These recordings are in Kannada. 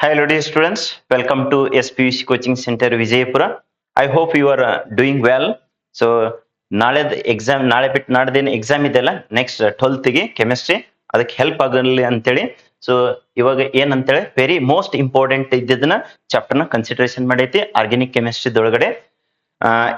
Hi, hello dear students. Welcome to SPUC Coaching Center Vijaypura. I hope you are doing well. So, ನಾಳೆದ ಎಕ್ಸಾಮ್ ನಾಳೆ ಬಿಟ್ಟು ನಾಡ್ದೇನು ಎಕ್ಸಾಮ್ ಇದೆಯಲ್ಲ ನೆಕ್ಸ್ಟ್ 12ಗೆ ಕೆಮಿಸ್ಟ್ರಿ ಅದಕ್ಕೆ ಹೆಲ್ಪ್ ಆಗಲಿ ಅಂತೇಳಿ ಸೊ ಇವಾಗ ಏನಂತೇಳಿ ವೆರಿ ಮೋಸ್ಟ್ ಇಂಪಾರ್ಟೆಂಟ್ ಇದ್ದದನ್ನ ಚಾಪ್ಟರ್ನ ಕನ್ಸಿಡರೇಷನ್ ಮಾಡೈತಿ ಆರ್ಗ್ಯಾನಿಕ್ ಕೆಮಿಸ್ಟ್ರಿದೊಳಗಡೆ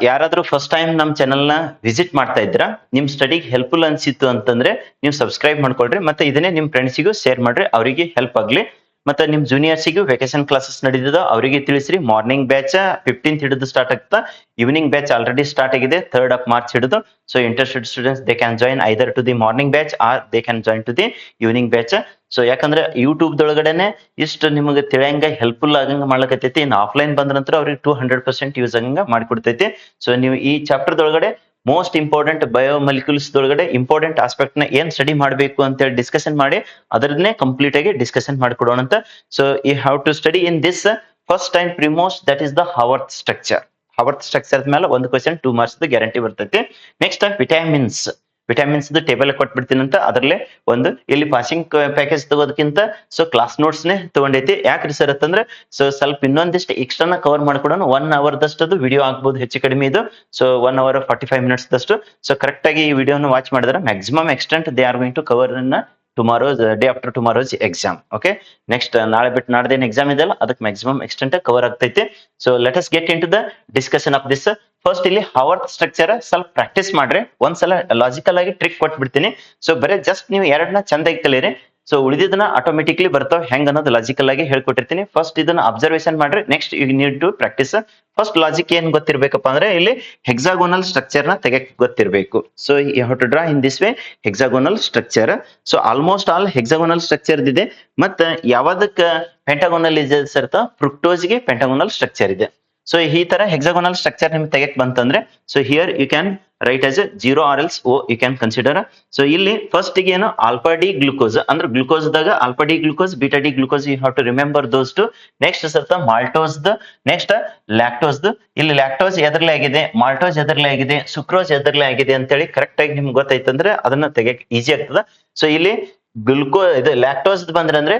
ಯಾರಾದ್ರೂ ಫಸ್ಟ್ ಟೈಮ್ ನಮ್ಮ ಚಾನಲ್ನ ವಿಸಿಟ್ ಮಾಡ್ತಾ ಇದ್ದೀರಾ ನಿಮ್ ಸ್ಟಡಿಗೆ ಹೆಲ್ಪ್ಫುಲ್ ಅನ್ಸಿತ್ತು ಅಂತಂದ್ರೆ ನೀವು ಸಬ್ಸ್ಕ್ರೈಬ್ ಮಾಡ್ಕೊಳ್ರಿ ಮತ್ತೆ ಇದನ್ನೇ ನಿಮ್ ಫ್ರೆಂಡ್ಸಿಗೂ ಶೇರ್ ಮಾಡ್ರಿ ಅವರಿಗೆ ಹೆಲ್ಪ್ ಆಗ್ಲಿ ಮತ್ತೆ ನಿಮ್ ಜೂನಿಯರ್ಸಿಗೂ ವೆಕೇಶನ್ ಕ್ಲಾಸಸ್ ನಡೀತದ ಅವರಿಗೆ ತಿಳಿಸ್ರಿ ಮಾರ್ನಿಂಗ್ ಬ್ಯಾಚ್ 15th ಹಿಡಿದು ಸ್ಟಾರ್ಟ್ ಆಗ್ತಾ ಈವ್ನಿಂಗ್ ಬ್ಯಾಚ್ ಆಲ್ರೆಡಿ ಸ್ಟಾರ್ಟ್ ಆಗಿದೆ 3rd of March ಹಿಡಿದು so interested students they can join either to the morning batch or they can join to the evening batch so ಯಾಕಂದ್ರೆ ಯೂಟ್ಯೂಬ್ ದೊಳಗಡೆನೆ ಇಷ್ಟು ನಿಮಗೆ ತಿಳಿಯಂಗ ಹೆಲ್ಪ್ಫುಲ್ ಆಗಂಗ ಮಾಡ್ಲಕತ್ತೈತಿ ಇನ್ನು ಆಫ್ಲೈನ್ ಬಂದ ನಂತರ ಅವ್ರಿಗೆ 200% ಯೂಸ್ ಆಗಂಗ ಮಾಡ್ಕೊಡ್ತೈತಿ ಸೊ ನೀವು ಈ ಚಾಪ್ಟರ್ ದೊಳಗಡೆ ಮೋಸ್ಟ್ ಇಂಪಾರ್ಟೆಂಟ್ ಬಯೋಮಾಲಿಕ್ಯೂಲ್ಸ್ ದೊಳಗಡೆ ಇಂಪಾರ್ಟೆಂಟ್ ಆಸ್ಪೆಕ್ಟ್ ನ ಏನ್ ಸ್ಟಡಿ ಮಾಡಬೇಕು ಅಂತ ಹೇಳಿ ಡಿಸ್ಕಷನ್ ಮಾಡಿ ಅದರನ್ನೇ ಕಂಪ್ಲೀಟ್ ಆಗಿ ಡಿಸ್ಕಷನ್ ಮಾಡ್ಕೊಡೋಣ ಅಂತ so you have to study in this first time foremost that is the Haworth structure ಮೇಲೆ ಒಂದು ಕ್ವಶನ್ 2 marks ಗ್ಯಾರಂಟಿ ಬರ್ತೈತಿ ನೆಕ್ಸ್ಟ್ ವಿಟಮಿನ್ಸ್ ಟೇಬಲ್ ಕೊಟ್ಬಿಡ್ತೀನಿ ಅಂತ ಅದರಲ್ಲೇ ಒಂದು ಇಲ್ಲಿ ಪಾಸಿಂಗ್ ಪ್ಯಾಕೇಜ್ ತಗೋದಕ್ಕಿಂತ ಸೊ ಕ್ಲಾಸ್ ನೋಟ್ಸ್ ನೇ ತಗೊಂಡೈತಿ ಯಾಕ್ರಿ ಸರ್ ಅಂತಂದ್ರೆ ಸೊ ಸ್ವಲ್ಪ ಇನ್ನೊಂದಿಷ್ಟು ಎಕ್ಸ್ಟ್ರಾನ ಕವರ್ ಮಾಡ್ಕೊಡೋಣ 1 hour ದಷ್ಟು ವಿಡಿಯೋ ಆಗ್ಬೋದು ಹೆಚ್ಚು ಕಡಿಮೆ ಇದು ಸೊ 1 hour 45 minutes ದಷ್ಟು ಸೊ ಕರೆಕ್ಟ್ ಆಗಿ ಈ ವಿಡಿಯೋನ ವಾಚ್ ಮಾಡಿದ್ರೆ maximum extent they are going to cover in tomorrow's day after tomorrow's exam okay next ನಾಳೆ ಬಿಟ್ಟು ನಾಡ್ದೇನ್ ಎಕ್ಸಾಮ್ ಇದೆಯಲ್ಲ ಅದಕ್ಕೆ ಮ್ಯಾಕ್ಸಿಮಮ್ ಎಕ್ಸ್ಟೆಂಟ್ ಕವರ್ ಆಗ್ತೈತಿ so let us get in to the discussion of this first ಇಲ್ಲಿ ಹವರ್ತ್ ಸ್ಟ್ರಕ್ಚರ್ ಸ್ವಲ್ಪ ಪ್ರಾಕ್ಟೀಸ್ ಮಾಡ್ರಿ ಒಂದ್ಸಲ ಲಾಜಿಕಲ್ ಆಗಿ ಟ್ರಿಕ್ ಕೊಟ್ಬಿಡ್ತೀನಿ ಸೊ ಬರೀ ಜಸ್ಟ್ ನೀವು ಎರಡನ್ನ ಚಂದಾಗಿ ಕಲೀರಿ ಸೊ ಉಳಿದಿದ್ದನ್ನ ಆಟೋಮೆಟಿಕ್ಲಿ ಬರ್ತಾವ ಹೆಂಗ್ ಅನ್ನೋದು ಲಾಜಿಕಲ್ ಆಗಿ ಹೇಳ್ಕೊಟ್ಟಿರ್ತೀನಿ ಫಸ್ಟ್ ಇದನ್ನ ಅಬ್ಸರ್ವೇಷನ್ ಮಾಡ್ರಿ next you need to practise first logic ಏನ್ ಗೊತ್ತಿರ್ಬೇಕಪ್ಪ ಅಂದ್ರೆ ಇಲ್ಲಿ ಹೆಕ್ಸಾಗೋನಲ್ ಸ್ಟ್ರಕ್ಚರ್ ನ ತೆಗೆಕ್ ಗೊತ್ತಿರ್ಬೇಕು so you have to draw in this way hexagonal structure so almost all hexagonal structure ಇದೆ ಮತ್ತ ಯಾವ್ದಕ್ಕ ಪೆಂಟಾಗೋನಲ್ ಇದೆ ಸರ್ ಫ್ರುಕ್ಟೋಸ್ಗೆ ಪೆಂಟಾಗೋನಲ್ ಸ್ಟ್ರಕ್ಚರ್ ಇದೆ ಸೊ ಈ ತರ ಹೆಕ್ಸಾಗೋನಲ್ ಸ್ಟ್ರಕ್ಚರ್ ನಿಮ್ಗೆ ತೆಗೆಕ್ ಬಂತಂದ್ರೆ so here you can write as 0 or else O you can consider so ಇಲ್ಲಿ ಫಸ್ಟ್ ಗೆ ಏನು ಆಲ್ಫಾ ಡಿ ಗ್ಲೂಕೋಸ್ ಅಂದ್ರೆ ಗ್ಲೂಕೋಸ್ ದಾಗ alpha D glucose beta D glucose you have to remember those two next ಸರ್ತ ಮಾಲ್ಟೋಸ್ ನೆಕ್ಸ್ಟ್ ಲ್ಯಾಕ್ಟೋಸ್ ಇಲ್ಲಿ ಲ್ಯಾಕ್ಟೋಸ್ ಎದರ್ಲೆ ಆಗಿದೆ ಮಾಲ್ಟೋಸ್ ಎದರ್ಲೆ ಆಗಿದೆ ಸುಕ್ರೋಸ್ ಎದರ್ಲೆ ಆಗಿದೆ ಅಂತೇಳಿ ಕರೆಕ್ಟ್ ಆಗಿ ನಿಮ್ಗೆ ಗೊತ್ತಾಯ್ತಂದ್ರೆ ಅದನ್ನ ತೆಗೆಕ್ ಈಸಿ ಆಗ್ತದ ಸೊ ಇಲ್ಲಿ ಇದು ಲ್ಯಾಕ್ಟೋಸ್ ಬಂದ್ರೆ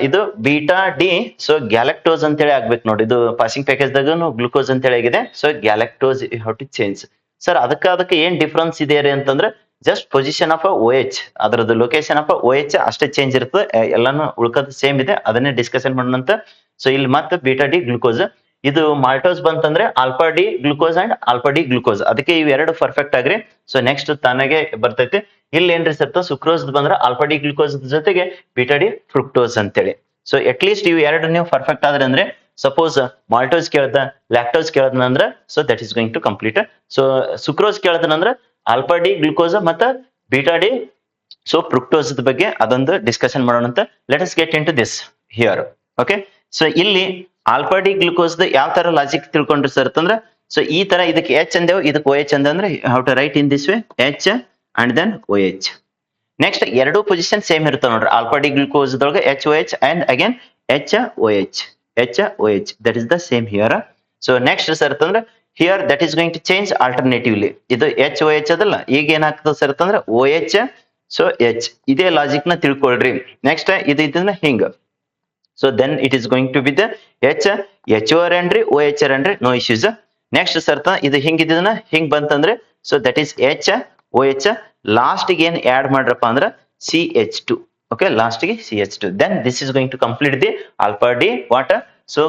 ಇದು ಬೀಟಾ ಡಿ ಸೊ ಗ್ಯಾಲಕ್ಟೋಸ್ ಅಂತೇಳಿ ಆಗ್ಬೇಕು ನೋಡಿ ಇದು ಪಾಸಿಂಗ್ ಪ್ಯಾಕೇಜ್ ದಾಗ ಗ್ಲೂಕೋಸ್ ಅಂತೇಳಿ ಆಗಿದೆ so galactose you have to change sir ಅದಕ್ಕೆ ಏನ್ ಡಿಫ್ರೆನ್ಸ್ ಇದೆ ರೀ ಅಂತಂದ್ರೆ ಜಸ್ಟ್ ಪೊಸಿಷನ್ ಆಫ್ OH ಅದರದ್ದು ಲೊಕೇಶನ್ ಆಫ್ OH ಅಷ್ಟೇ ಚೇಂಜ್ ಇರ್ತದೆ ಎಲ್ಲಾನು ಉಳ್ಕದ್ ಸೇಮ್ ಇದೆ ಅದನ್ನೇ ಡಿಸ್ಕಷನ್ ಮಾಡೋಣಂತ ಸೊ ಇಲ್ಲಿ ಮತ್ತೆ ಬೀಟಾ ಡಿ ಗ್ಲೂಕೋಸ್ ಇದು ಮಾಲ್ಟೋಸ್ ಬಂತಂದ್ರೆ alpha D glucose and alpha D glucose ಅದಕ್ಕೆ ಇವೆರಡು ಪರ್ಫೆಕ್ಟ್ ಆಗ್ರಿ ಸೊ ನೆಕ್ಸ್ಟ್ ತಾನಾಗೆ ಬರ್ತೈತಿ ಇಲ್ಲಿ ಏನ್ರಿ ಸರ್ ಸುಕ್ರೋಸ್ ಬಂದ್ರೆ ಆಲ್ಫಾ ಡಿ ಗ್ಲೂಕೋಸ್ ಜೊತೆಗೆ ಬೀಟಾ ಡಿ ಫ್ರುಕ್ಟೋಸ್ ಅಂತೇಳಿ ಸೊ ಅಟ್ ಲೀಸ್ಟ್ ಇವು ಎರಡು ನೀವು ಪರ್ಫೆಕ್ಟ್ ಆದ್ರೆ ಅಂದ್ರೆ ಸಪೋಸ್ ಮಾಲ್ಟೋಸ್ ಕೇಳ್ದ ಲ್ಯಾಕ್ಟೋಸ್ ಕೇಳದ್ನಂದ್ರ so that is going to complete so sucrose ಕೇಳದನಂದ್ರ ಆಲ್ಫಾ ಡಿ ಗ್ಲೂಕೋಸ್ ಮತ್ತ ಬೀಟಾ ಡಿ ಸೊ ಫ್ರುಕ್ಟೋಸ್ ಬಗ್ಗೆ ಅದೊಂದು ಡಿಸ್ಕಷನ್ ಮಾಡೋಣ ಅಂತ let us get in to this here okay so ಇಲ್ಲಿ ಆಲ್ಫಾ ಡಿ ಗ್ಲೂಕೋಸ್ ಯಾವ ತರ ಲಾಜಿಕ್ ತಿಳ್ಕೊಂಡ್ರಿ ಸರ್ ಅಂತಂದ್ರೆ ಸೊ ಈ ತರ ಇದಕ್ಕೆ H ಅಂದೇವು ಇದಕ್ಕೆ OH ಅಂದ್ರೆ how to write in this way H and then OH next ಎರಡು ಪೊಸಿಷನ್ ಸೇಮ್ ಇರ್ತಾವ ನೋಡ್ರಿ ಆಲ್ಫಾ ಡಿ ಗ್ಲೂಕೋಸ್ ದೊಳಗೆ HOH and again HOH that is the same here so next sir ಅಂತಂದ್ರೆ here that is going to change alternatively ಇದು HOH ಅದಲ್ಲ ಈಗ ಏನಾಗ್ತದೆ ಸರ್ ಅಂತಂದ್ರೆ OH ಸೊ H ಇದೇ ಲಾಜಿಕ್ ನ ತಿಳ್ಕೊಳ್ರಿ ನೆಕ್ಸ್ಟ್ ಇದು ಇದನ್ನ ಹಿಂಗ so then it is going to be the HOR and OH and no issues next ಸರ್ತ ಇದು ಹಿಂಗಿದ್ದನ ಹಿಂಗ್ ಬಂತಂದ್ರೆ so that is OH last ಗೆ ಏನ್ ಆಡ್ ಮಾಡ್ರಪ್ಪ ಅಂದ್ರೆ CH2 okay ಲಾಸ್ಟ್ ಗೆ CH2 then this is going to complete the alpha D what so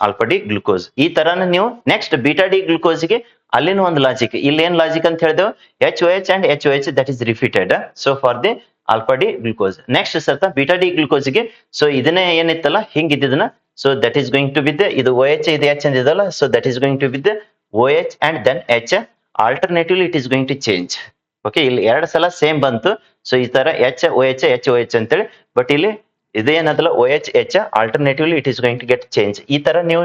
alpha D glucose ಈ ತರಾನ ನೀವು ನೆಕ್ಸ್ಟ್ ಬೀಟಾ ಡಿ ಗ್ಲೂಕೋಸ್ ಗೆ ಅಲ್ಲಿನ ಒಂದು ಲಾಜಿಕ್ ಇಲ್ಲಿ ಏನ್ ಲಾಜಿಕ್ ಅಂತ ಹೇಳಿದೆವು HOH and HOH that is repeated so for the alpha D glucose next ಸರ್ತ ಬೀಟಾ ಡಿ ಗ್ಲೂಕೋಸ್ ಗೆ ಸೊ ಇದನ್ನೇ ಏನಿತ್ತಲ್ಲ ಹಿಂಗಿದ್ದದನ್ನ so that is going to be the ಇದು OH ಇದು H ಅಂದಿದಲ್ಲ so that is going to be the OH and then H alternatively it is going to change okay ಇಲ್ಲಿ ಎರಡು ಸಲ ಸೇಮ್ ಬಂತು ಸೊ ಈ ತರ HOH ಅಂತೇಳಿ ಬಟ್ ಇಲ್ಲಿ ಇದೇನದಲ್ಲ OH H alternatively it is going to get change ಈ ತರ ನೀವು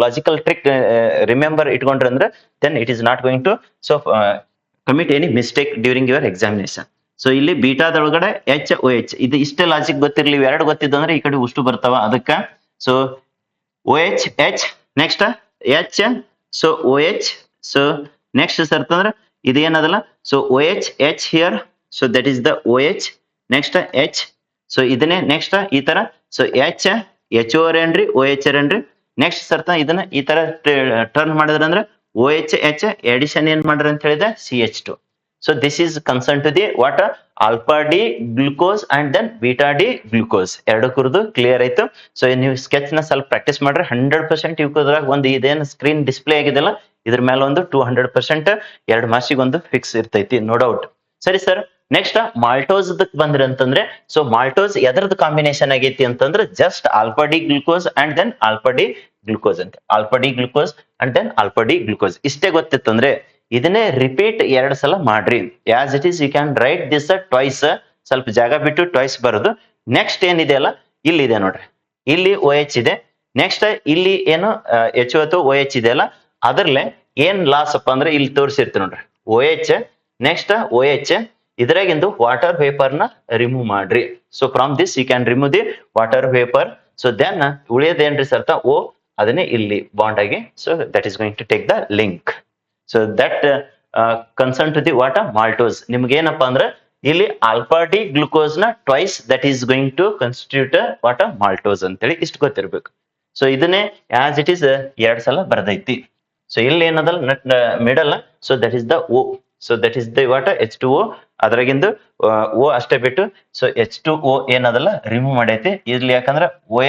ಲಾಜಿಕಲ್ ಟ್ರಿಕ್ ರಿಮೆಂಬರ್ ಇಟ್ಕೊಂಡ್ರೆ ಅಂದ್ರೆ then it is not going to so commit any mistake during your examination so ಇಲ್ಲಿ ಬೀಟಾದೊಳಗಡೆ HOH ಇದು ಇಷ್ಟೇ ಲಾಜಿಕ್ ಗೊತ್ತಿರ್ಲಿ ಎರಡು ಗೊತ್ತಿದ್ದಂದ್ರೆ ಈ ಕಡೆ ಉಷ್ಟು ಬರ್ತಾವ ಅದಕ್ಕ so OH H next H so OH so next ಅಂತಂದ್ರೆ ಇದೇನದಲ್ಲ so OH H here so that is the OH next H so ಇದನ್ನೇ ನೆಕ್ಸ್ಟ್ ಈ ತರ ಸೊ H ಎಚ್ ಓ ಏನ್ರಿ ಓ ಎಚ್ ಏನ್ರಿ ನೆಕ್ಸ್ಟ್ ಸರ್ತ ಇದನ್ನ ಈ ತರ ಟರ್ನ್ ಮಾಡಿದ್ರ ಅಂದ್ರೆ ಓ ಎಚ್ ಎಚ್ ಎಡಿಷನ್ ಏನ್ ಮಾಡ್ರಿ ಅಂತ ಹೇಳಿದ್ರೆ CH2. So this is concerned to the what alpha D glucose and then beta D glucose. ಎರಡು ಕುರಿದು ಕ್ಲಿಯರ್ ಆಯ್ತು. ಸೊ ನೀವು ಸ್ಕೆಚ್ ನ ಸ್ವಲ್ಪ ಪ್ರಾಕ್ಟೀಸ್ ಮಾಡ್ರೆ 100% ಇವದ್ರಾಗ ಒಂದು ಇದೇನು ಸ್ಕ್ರೀನ್ ಡಿಸ್ಪ್ಲೇ ಆಗಿದೆಲ್ಲ ಇದ್ರ ಮೇಲೆ ಒಂದು 200% 2 ಮಾರ್ಕ್ಸಿಗೆ ಒಂದು ಫಿಕ್ಸ್ ಇರ್ತೈತಿ, ನೋ ಡೌಟ್. ಸರಿ ಸರ್, ನೆಕ್ಸ್ಟ್ ಮಾಲ್ಟೋಸ್ ಬಂದ್ರಿ ಅಂತಂದ್ರೆ ಸೊ ಮಾಲ್ಟೋಸ್ ಎದರದ್ದು ಕಾಂಬಿನೇಷನ್ ಆಗೈತಿ ಅಂತಂದ್ರೆ just alpha D glucose and then alpha D glucose ಅಂತ, alpha D glucose and then alpha D glucose ಇಷ್ಟೇ ಗೊತ್ತಿತ್ತಂದ್ರೆ ಇದನ್ನೇ ರಿಪೀಟ್ 2 ಸಲ ಮಾಡ್ರಿ. As it is you can write this twice, ಸ್ವಲ್ಪ ಜಾಗ ಬಿಟ್ಟು ಟ್ವೈಸ್ ಬರೋದು. ನೆಕ್ಸ್ಟ್ ಏನಿದೆ ಅಲ್ಲ ಇಲ್ಲಿದೆ ನೋಡ್ರಿ, ಇಲ್ಲಿ ಓ ಎಚ್ ಇದೆ, ನೆಕ್ಸ್ಟ್ ಇಲ್ಲಿ ಏನು ಎಚ್ ಅಥವಾ ಓ ಎಚ್ ಇದೆ ಅಲ್ಲ ಅದ್ರಲ್ಲೇ ಏನ್ ಲಾಸ್ ಅಪ್ಪ ಅಂದ್ರೆ ಇಲ್ಲಿ ತೋರಿಸಿರ್ತೀವಿ ನೋಡ್ರಿ O H next O H ಇದ್ರಾಗಿಂದು ವಾಟರ್ ವೇಪರ್ ನ ರಿಮೂವ್ ಮಾಡ್ರಿ. So from this you can remove the water vapour. So then ಉಳಿಯೋದೇನ್ರಿ ಸರ್ತ ಓ ಅದನ್ನೇ ಇಲ್ಲಿ ಬಾಂಡ್ ಆಗಿ, so that is going to take the link. So that concern to the what maltose. ನಿಮ್ಗೆ ಏನಪ್ಪಾ ಅಂದ್ರೆ ಇಲ್ಲಿ ಆಲ್ಫಾ ಡಿ ಗ್ಲುಕೋಸ್ ನ twice that is going to constitute what maltose ಅಂತೇಳಿ ಇಷ್ಟು ಗೊತ್ತಿರ್ಬೇಕು. ಸೊ ಇದನ್ನೇ ಆಸ್ ಇಟ್ ಈಸ್ 2 ಸಲ ಬರ್ದೈತಿ. ಸೊ ಇಲ್ಲಿ ಏನದಲ್ಲ middle, so that is the O, so that is the what H2O. ಅದ್ರಾಗಿಂದು ಓ ಅಷ್ಟೇ ಬಿಟ್ಟು ಸೊ H2O ಏನದಲ್ಲ ರಿಮೂವ್ ಮಾಡೈತಿ ಇಲ್ಲಿ, ಯಾಕಂದ್ರೆ ಓ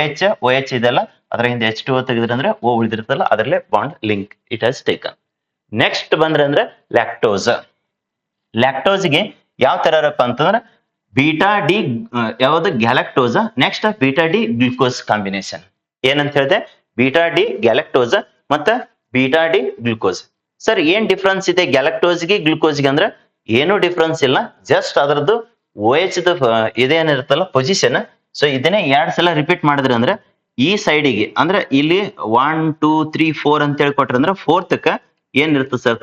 ಎಚ್ ಇದೆಲ್ಲ ಅದ್ರಾಗಿಂದ H2O ತೆಗೆದ್ರಂದ್ರೆ ಓ ಉಳಿದಿರ್ತಲ್ಲ ಅದರಲ್ಲೇ bond link it has taken. Next ಬಂದ್ರೆ ಅಂದ್ರೆ ಲ್ಯಾಕ್ಟೋಸ್. ಲ್ಯಾಕ್ಟೋಸ್ಗೆ ಯಾವ ತರಪ್ಪ ಅಂತಂದ್ರೆ ಬೀಟಾ ಡಿ ಯಾವ್ದು galactose, next beta D glucose combination. ಏನಂತ ಹೇಳಿದೆ ಬೀಟಾ ಡಿ ಗ್ಯಾಲಕ್ಟೋಸ್ ಮತ್ತೆ ಬೀಟಾ ಡಿ ಗ್ಲೂಕೋಸ್. ಸರ್ ಏನ್ ಡಿಫ್ರೆನ್ಸ್ ಇದೆ ಗ್ಯಾಲಕ್ಟೋಸ್ಗೆ ಗ್ಲೂಕೋಸ್ಗೆ ಅಂದ್ರೆ ಏನು ಡಿಫ್ರೆನ್ಸ್ ಇಲ್ಲ, ಜಸ್ಟ್ ಅದರದ್ದು ಓ ಎಚ್ ಇದೇನಿರುತ್ತಲ್ಲ ಪೊಸಿಷನ್. ಸೊ ಇದನ್ನೇ 2 ಸಲ ರಿಪೀಟ್ ಮಾಡಿದ್ರೆ ಅಂದ್ರೆ ಈ ಸೈಡಿಗೆ ಅಂದ್ರೆ ಇಲ್ಲಿ 1 2 3 4 ಅಂತ ಹೇಳಿ ಕೊಟ್ರೆ ಅಂದ್ರೆ 4th ಏನ್ ಇರ್ತದೆ ಸರ್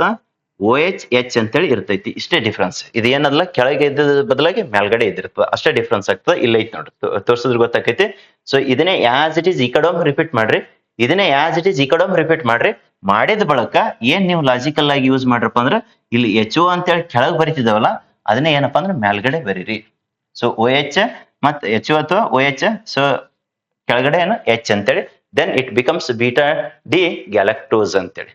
ಓ ಎಚ್ ಎಚ್ ಅಂತೇಳಿ ಇರ್ತೈತಿ. ಇಷ್ಟೇ ಡಿಫ್ರೆನ್ಸ್. ಇದು ಏನಲ್ಲ ಕೆಳಗೆ ಇದ್ದ ಬದಲಾಗಿ ಮೇಲ್ಗಡೆ ಇದಿರ್ತದೆ, ಅಷ್ಟೇ ಡಿಫ್ರೆನ್ಸ್ ಆಗ್ತದೆ. ಇಲ್ಲ ಐತಿ ನೋಡ್ರಿ ತೋರ್ಸಿದ್ರೆ ಗೊತ್ತಾಕೈತಿ. ಸೊ ಇದನ್ನೇ ಆಸ್ ಇಟ್ ಈಸ್ ಈ ಕಡೆ ರಿಪೀಟ್ ಮಾಡ್ರಿ, ಇದನ್ನೇ ಆಸ್ ಇಟ್ ಈಸ್ ಈ ಕಡೆ ರಿಪೀಟ್ ಮಾಡ್ರಿ. ಮಾಡಿದ ಬಳಕ ಏನ್ ನೀವು ಲಾಜಿಕಲ್ ಆಗಿ ಯೂಸ್ ಮಾಡ್ರಪ್ಪ ಅಂದ್ರೆ ಇಲ್ಲಿ ಎಚ್ ಓ ಅಂತೇಳಿ ಕೆಳಗೆ ಬರಿತಿದಾವಲ್ಲ ಅದನ್ನೇ ಏನಪ್ಪಾ ಅಂದ್ರೆ ಮೇಲ್ಗಡೆ ಬರೀರಿ. ಸೊ ಓ ಎಚ್ ಮತ್ ಎಚ್ ಓ ಅಥವಾ ಓ ಎಚ್, ಸೊ ಕೆಳಗಡೆ ಏನು ಎಚ್ ಅಂತೇಳಿ, then it becomes beta D galactose ಅಂತೇಳಿ.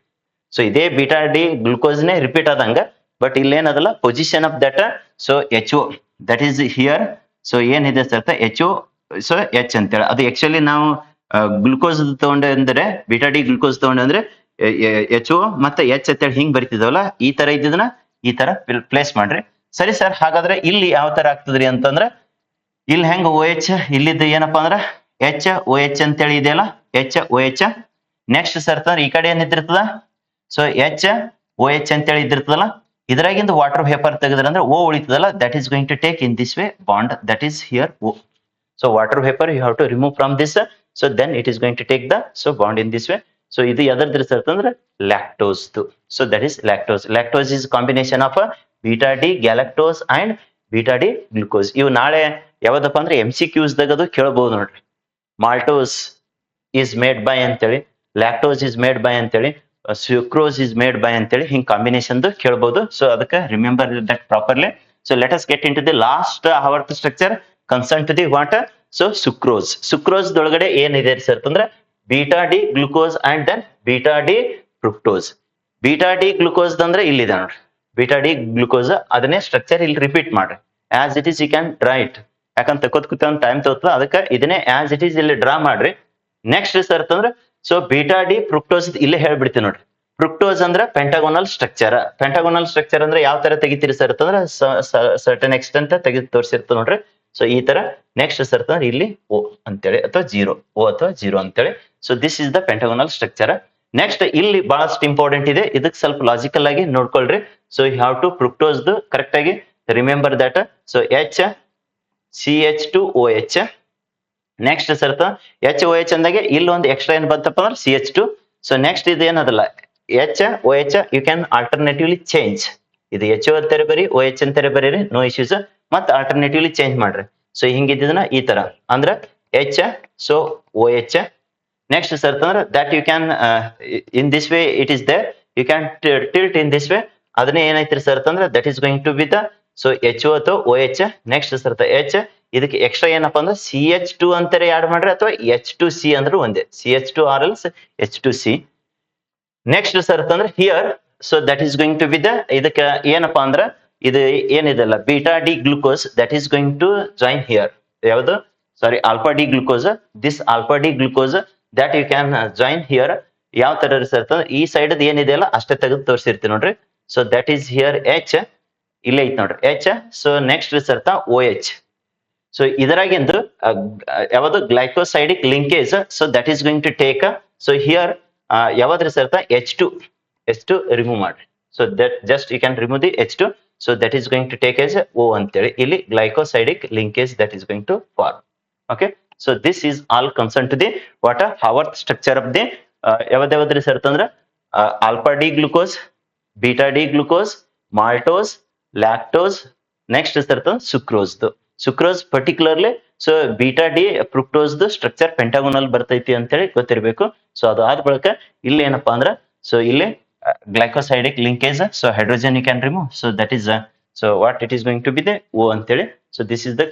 ಸೊ ಇದೇ ಬೀಟಾ ಡಿ ಗ್ಲೂಕೋಸ್ ನೇ ರಿಪೀಟ್ ಆದಂಗ, ಬಟ್ ಇಲ್ಲೇನದಲ್ಲ position of that so H O that is here. So ಏನಿದೆ sir H O so H ಅಂತೇಳಿ, ಅದು ಆಕ್ಚುಲಿ ನಾವು ಗ್ಲೂಕೋಸ್ ತಗೊಂಡೆ ಅಂದ್ರೆ ಬೀಟಾ ಡಿ ಗ್ಲೂಕೋಸ್ ತಗೊಂಡೆ ಅಂದ್ರೆ ಎಚ್ ಓ ಮತ್ತೆ ಎಚ್ ಅಂತೇಳಿ ಹಿಂಗ್ ಬರಿತಿದವಲ್ಲ ಈ ತರ ಇದ್ದಿದ್ದನ್ನ ಈ ತರ ಪ್ಲೇಸ್ ಮಾಡ್ರಿ. ಸರಿ ಸರ್, ಹಾಗಾದ್ರೆ ಇಲ್ಲಿ ಯಾವ ತರ ಆಗ್ತದ್ರಿ ಅಂತಂದ್ರೆ ಇಲ್ಲಿ ಹೆಂಗ್ ಓ ಎಚ್ ಇಲ್ಲಿದ್ದು ಏನಪ್ಪಾ ಅಂದ್ರ ಎಚ್ ಓ ಎಚ್ ಅಂತೇಳಿ ಇದೆಯಲ್ಲ H O H. Next sir ಈ ಕಡೆ ಏನಿದ್ದಿರ್ತದ ಸೊ ಎಚ್ ಓ ಎಚ್ ಅಂತೇಳಿ ಇದ್ದಿರ್ತದಲ್ಲ ಇದ್ರಾಗಿಂದ ವಾಟರ್ ವೇಪರ್ ತೆಗೆದ್ರೆ ಅಂದ್ರೆ ಓ ಉಳಿತದಲ್ಲ that is going to take in this way bond that is here O. So water vapour you have to remove from this, so then it is going to take the so bond in this way. So ಇದು ಎದರ್ದ್ರಿ ಸರ್ ಅಂದ್ರೆ lactose. So that is lactose. Lactose is combination of beta D galactose and beta D glucose. ಇವು ನಾಳೆ ಯಾವ್ದಪ್ಪ ಅಂದ್ರೆ MCQs ದಾಗ ಅದು ಕೇಳಬಹುದು ನೋಡ್ರಿ. ಮಾಲ್ಟೋಸ್ ಈಸ್ ಮೇಡ್ ಬೈ ಅಂತೇಳಿ, ಲ್ಯಾಕ್ಟೋಸ್ ಇಸ್ ಮೇಡ್ ಬೈ ಅಂತೇಳಿ, ಸುಕ್ರೋಸ್ ಇಸ್ ಮೇಡ್ ಬೈ ಅಂತೇಳಿ ಹಿಂಗ್ ಕಾಂಬಿನೇಷನ್ ಕೇಳಬಹುದು. ಸೊ ಅದಕ್ಕೆ remember that properly. So let us get in to the last our structure concern to the what so sucrose. Sucrose ದೊಳಗಡೆ ಏನಿದೆ ಸರ್ ಅಂದ್ರೆ beta D glucose and then beta D fructose. Beta D glucose ಅಂದ್ರೆ ಇಲ್ಲಿದೆ ನೋಡ್ರಿ ಬೀಟಾ ಡಿ ಗ್ಲೂಕೋಸ್. ಅದನ್ನೇ ಸ್ಟ್ರಕ್ಚರ್ ಇಲ್ಲಿ ರಿಪೀಟ್ ಮಾಡ್ರಿ as it is you can write, ಯಾಕಂತ ಕೂತ್ ಟೈಮ್ ತಗೋತದ ಅದಕ್ಕೆ ಇದನ್ನೇ ಆಸ್ ಇಟ್ ಈಸ್ ಇಲ್ಲಿ ಡ್ರಾ ಮಾಡ್ರಿ. ನೆಕ್ಸ್ಟ್ ಸರ್ ಅಂದ್ರೆ ಸೊ ಬೀಟಾ ಡಿ ಫ್ರುಕ್ಟೋಸ್ ಇಲ್ಲೇ ಹೇಳ್ಬಿಡ್ತೀವಿ ನೋಡ್ರಿ. ಫ್ರುಕ್ಟೋಸ್ ಅಂದ್ರೆ ಪೆಂಟಾಗೋನಲ್ ಸ್ಟ್ರಕ್ಚರ್. ಪೆಂಟಾಗೋನಲ್ ಸ್ಟ್ರಕ್ಚರ್ ಅಂದ್ರೆ ಯಾವ ತರ ತೆಗಿತೀರಿ ಸರ್ ಅಂದ್ರೆ ಸರ್ಟನ್ ಎಕ್ಸ್ಟೆಂಟ್ ತೆಗೆದು ತೋರಿಸಿರ್ತದೆ ನೋಡ್ರಿ. ಸೊ ಈ ತರ ನೆಕ್ಸ್ಟ್ ಸರ್ ಇಲ್ಲಿ ಓ ಅಂತೇಳಿ ಅಥವಾ ಜೀರೋ ಓ ಅಥವಾ ಜೀರೋ ಅಂತೇಳಿ. So this is the pentagonal structure. Next ಇಲ್ಲಿ ಬಹಳಷ್ಟು ಇಂಪಾರ್ಟೆಂಟ್ ಇದೆ, ಇದಕ್ಕೆ ಸ್ವಲ್ಪ ಲಾಜಿಕಲ್ ಆಗಿ ನೋಡ್ಕೊಳ್ರಿ. So you have to fructose correct ಆಗಿ remember that. So H CH2OH. Next ಸರ್ತ HOH ಅಂದಾಗೆ ಇಲ್ಲಿ ಒಂದು ಎಕ್ಸ್ಟ್ರಾ ಏನ್ ಬಂತಪ್ಪ ಅಂದ್ರೆ CH2. ಸೊ ನೆಕ್ಸ್ಟ್ ಇದು ಏನದಲ್ಲ HOH you can alternatively change. ಇದು HO ಅಂತಾರೆ ಬರೀ OH ಅಂತಾರೆ ಬರೀರಿ, ನೋ ಇಶ್ಯೂಸ್. ಮತ್ತೆ ಆಲ್ಟರ್ನೇಟಿವ್ಲಿ ಚೇಂಜ್ ಮಾಡ್ರಿ. ಸೊ ಹಿಂಗಿದ್ದನ್ನ ಈ ತರ ಅಂದ್ರೆ H ಸೊ OH. ನೆಕ್ಸ್ಟ್ ಸರ್ತ ಅಂದ್ರೆ that you can in this way it is there, you can tilt in this way. ಅದನ್ನೇ ಏನೈತ್ರಿ ಸರ್ ಅಂದ್ರೆ that is going to be the so HO ಅಥವಾ OH. ನೆಕ್ಸ್ಟ್ ಸರ್ H ಇದಕ್ಕೆ ಎಕ್ಸ್ಟ್ರಾ ಏನಪ್ಪಾ ಅಂದ್ರೆ CH2 ಅಂತಾರೆ ಆಡ್ ಮಾಡ್ರಿ ಅಥವಾ H2C ಅಂದ್ರೆ ಒಂದೇ CH2 or else H2C. Next sir ಅಂದ್ರೆ here so that is going to be the ಇದಕ್ಕೆ ಏನಪ್ಪಾ ಅಂದ್ರೆ ಇದು ಏನಿದೆಲ್ಲ beta D glucose that is going to join here. ಯಾವುದು sorry alpha D glucose. This alpha D glucose that you can join here. ಯಾವ ತರ ಸರ್ ಅಂತಂದ್ರೆ ಈ ಸೈಡ್ ಏನಿದೆ ಅಲ್ಲ ಅಷ್ಟೇ ತೆಗೆದು ತೋರಿಸಿರ್ತೀವಿ ನೋಡ್ರಿ. So that is here H ಇಲ್ಲೇ ಐತ್ ನೋಡ್ರಿ H. ಸೊ ನೆಕ್ಸ್ಟ್ ಸರ್ತ OH. ಸೊ ಇದರಾಗಿಂದು ಯಾವುದು glycosidic linkage. So that is going to take. So here ಯಾವ್ದ್ರಿ ಸರ್ತ H2 ರಿಮೂವ್ ಮಾಡ್ರಿ. So that just you can remove the H2. So that is going to take as O ಅಂತೇಳಿ ಇಲ್ಲಿ glycosidic linkage that is going to form. Okay. So this is all concern to the what hour structure of the ಯಾವ್ದ್ರಿ sir ಅಂದ್ರೆ alpha D glucose, beta D glucose, maltose, lactose. Next sir sucrose. Sucrose particularly so beta D fructose structure pentagonal ಬರ್ತೈತಿ ಅಂತೇಳಿ ಗೊತ್ತಿರಬೇಕು. ಸೊ ಅದು ಆದ ಬಳಿಕ ಇಲ್ಲಿ ಏನಪ್ಪಾ ಅಂದ್ರೆ ಸೊ ಇಲ್ಲಿ glycosidic linkage. So hydrogen you can remove. So that is so what it is going to be the O ಅಂತೇಳಿ. So this is the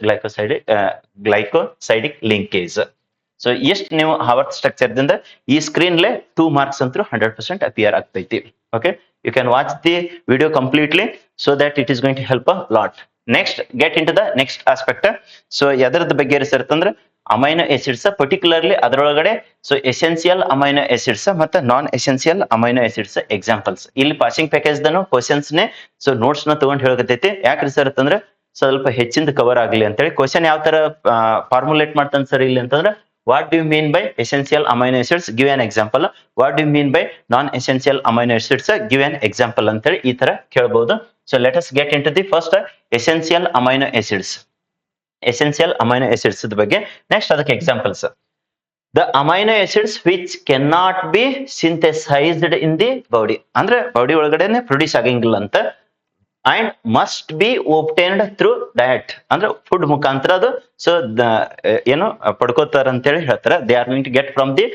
glycosidic linkage. So ಎಷ್ಟು ನೀವು ಹವರ್ ಸ್ಟ್ರಕ್ಚರ್ ದಿಂದ ಈ ಸ್ಕ್ರೀನ್ಲೆ 2 ಮಾರ್ಕ್ಸ್ ಅಂತೂ 100% ಅಪಿಯರ್ ಆಗ್ತೈತಿ. Okay. You can watch the video completely so that it is going to help a lot. Next get in to the next aspect. So ಎದರದ ಬಗ್ಗೆ ಇರ್ತಂದ್ರೆ ಅಮೈನೋ ಆಸಿಡ್ಸ್ ಪರ್ಟಿಕ್ಯುಲರ್ಲಿ ಅದರೊಳಗಡೆ ಸೊ ಎಸೆನ್ಸಿಯಲ್ ಅಮೈನೋ ಆಸಿಡ್ಸ್ ಮತ್ತೆ non essential amino acids examples. ಇಲ್ಲಿ ಪಾಸಿಂಗ್ ಪ್ಯಾಕೇಜ್ ದನು ಕ್ವಶನ್ಸ್ ನೇ ಸೊ ನೋಟ್ಸ್ ನ ತಗೊಂಡ್ ಹೇಳಕತೈತಿ. ಯಾಕ್ರಿ ಸರ್ ಅಂತಂದ್ರೆ ಸ್ವಲ್ಪ ಹೆಚ್ಚಿಂದ ಕವರ್ ಆಗ್ಲಿ ಅಂತೇಳಿ. ಕ್ವಶನ್ ಯಾವ ತರ ಫಾರ್ಮುಲೇಟ್ ಮಾಡ್ತಾನೆ ಸರ್ ಇಲ್ಲಿ ಅಂತಂದ್ರೆ what do you mean by essential amino acids, give an example. What do you mean by non essential amino acids, give an example ಅಂತೇಳಿ ಈ ತರ ಕೇಳಬಹುದು. So let us get into the first essential amino acids. Essential amino acids ಬಗ್ಗೆ ನೆಕ್ಸ್ಟ್ ಅದಕ್ಕೆ examples. The amino acids which cannot be synthesized in the body ಅಂದ್ರೆ ಬಾಡಿ ಒಳಗಡೆನೆ ಪ್ರೊಡ್ಯೂಸ್ ಆಗಂಗಿಲ್ಲ ಅಂತ. And must be obtained through diet ಅಂದ್ರೆ ಫುಡ್ ಮುಖಾಂತರ ಅದು ಸೊ ಏನು ಪಡ್ಕೋತಾರ ಅಂತೇಳಿ ಹೇಳ್ತಾರೆ. They are going to get from the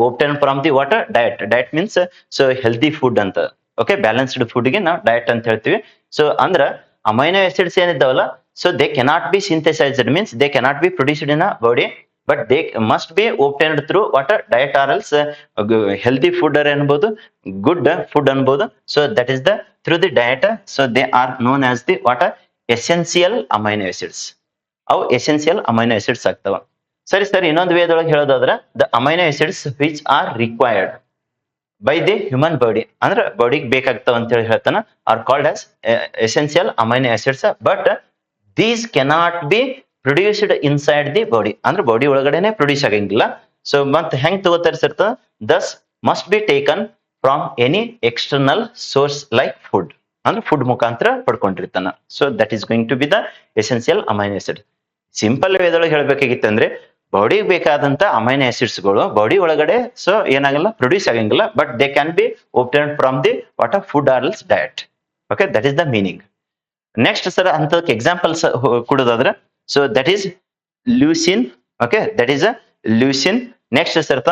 obtain from the what diet. Diet means so healthy food ಅಂತ. ಓಕೆ. ಬ್ಯಾಲೆನ್ಸ್ಡ್ ಫುಡ್ ಗೆ ನಾವು ಡಯಟ್ ಅಂತ ಹೇಳ್ತೀವಿ. ಸೊ ಅಂದ್ರ ಅಮೈನೋ ಆಸಿಡ್ಸ್ ಏನಿದ್ದಾವಲ್ಲ so they cannot be synthesized means they cannot be produced in a body but they must be obtained through what diet or else healthy food ಅನ್ಬೋದು ಗುಡ್ ಫುಡ್ ಅನ್ಬೋದು. So that is the through the diet. So they are known as the what essential amino acids. ಅವು essential amino acids ಆಗ್ತಾವ. ಸರಿ ಸರ್ ಇನ್ನೊಂದು ವೇದೊಳಗೆ ಹೇಳೋದಾದ್ರೆ the amino acids which are required by the human body ಅಂದ್ರೆ ಬಾಡಿಗೆ ಬೇಕಾಗ್ತಾವ ಅಂತ ಹೇಳಿ ಹೇಳ್ತಾನ are called as essential amino acids but these cannot be produced inside the body ಅಂದ್ರೆ ಬಾಡಿ ಒಳಗಡೆನೆ ಪ್ರೊಡ್ಯೂಸ್ ಆಗಂಗಿಲ್ಲ. ಸೊ ಮತ್ತೆ ಹೆಂಗ್ ತಗೋತಾರೆ sir thus must be taken from any external source like food ಅಂದ್ರೆ ಫುಡ್ ಮುಖಾಂತರ ಪಡ್ಕೊಂಡಿರ್ತಾನ. So that is going to be the essential amino acid. Simple ವೇದೊಳಗೆ ಹೇಳ್ಬೇಕಾಗಿತ್ತಂದ್ರೆ ಬಾಡಿಗೆ ಬೇಕಾದಂತ ಅಮೈನೋ ಆಸಿಡ್ಸ್ ಗಳು ಬಾಡಿ ಒಳಗಡೆ ಸೊ ಏನಾಗಲ್ಲ ಪ್ರೊಡ್ಯೂಸ್ ಆಗಂಗಿಲ್ಲ but they can be obtained from the what food or else diet. Okay. That is the meaning. Next sir ಅಂತಕ್ಕೆ ಎಕ್ಸಾಂಪಲ್ಸ್ ಕೊಡೋದಾದ್ರೆ so that is leucine. Okay. That is a leucine. Next sir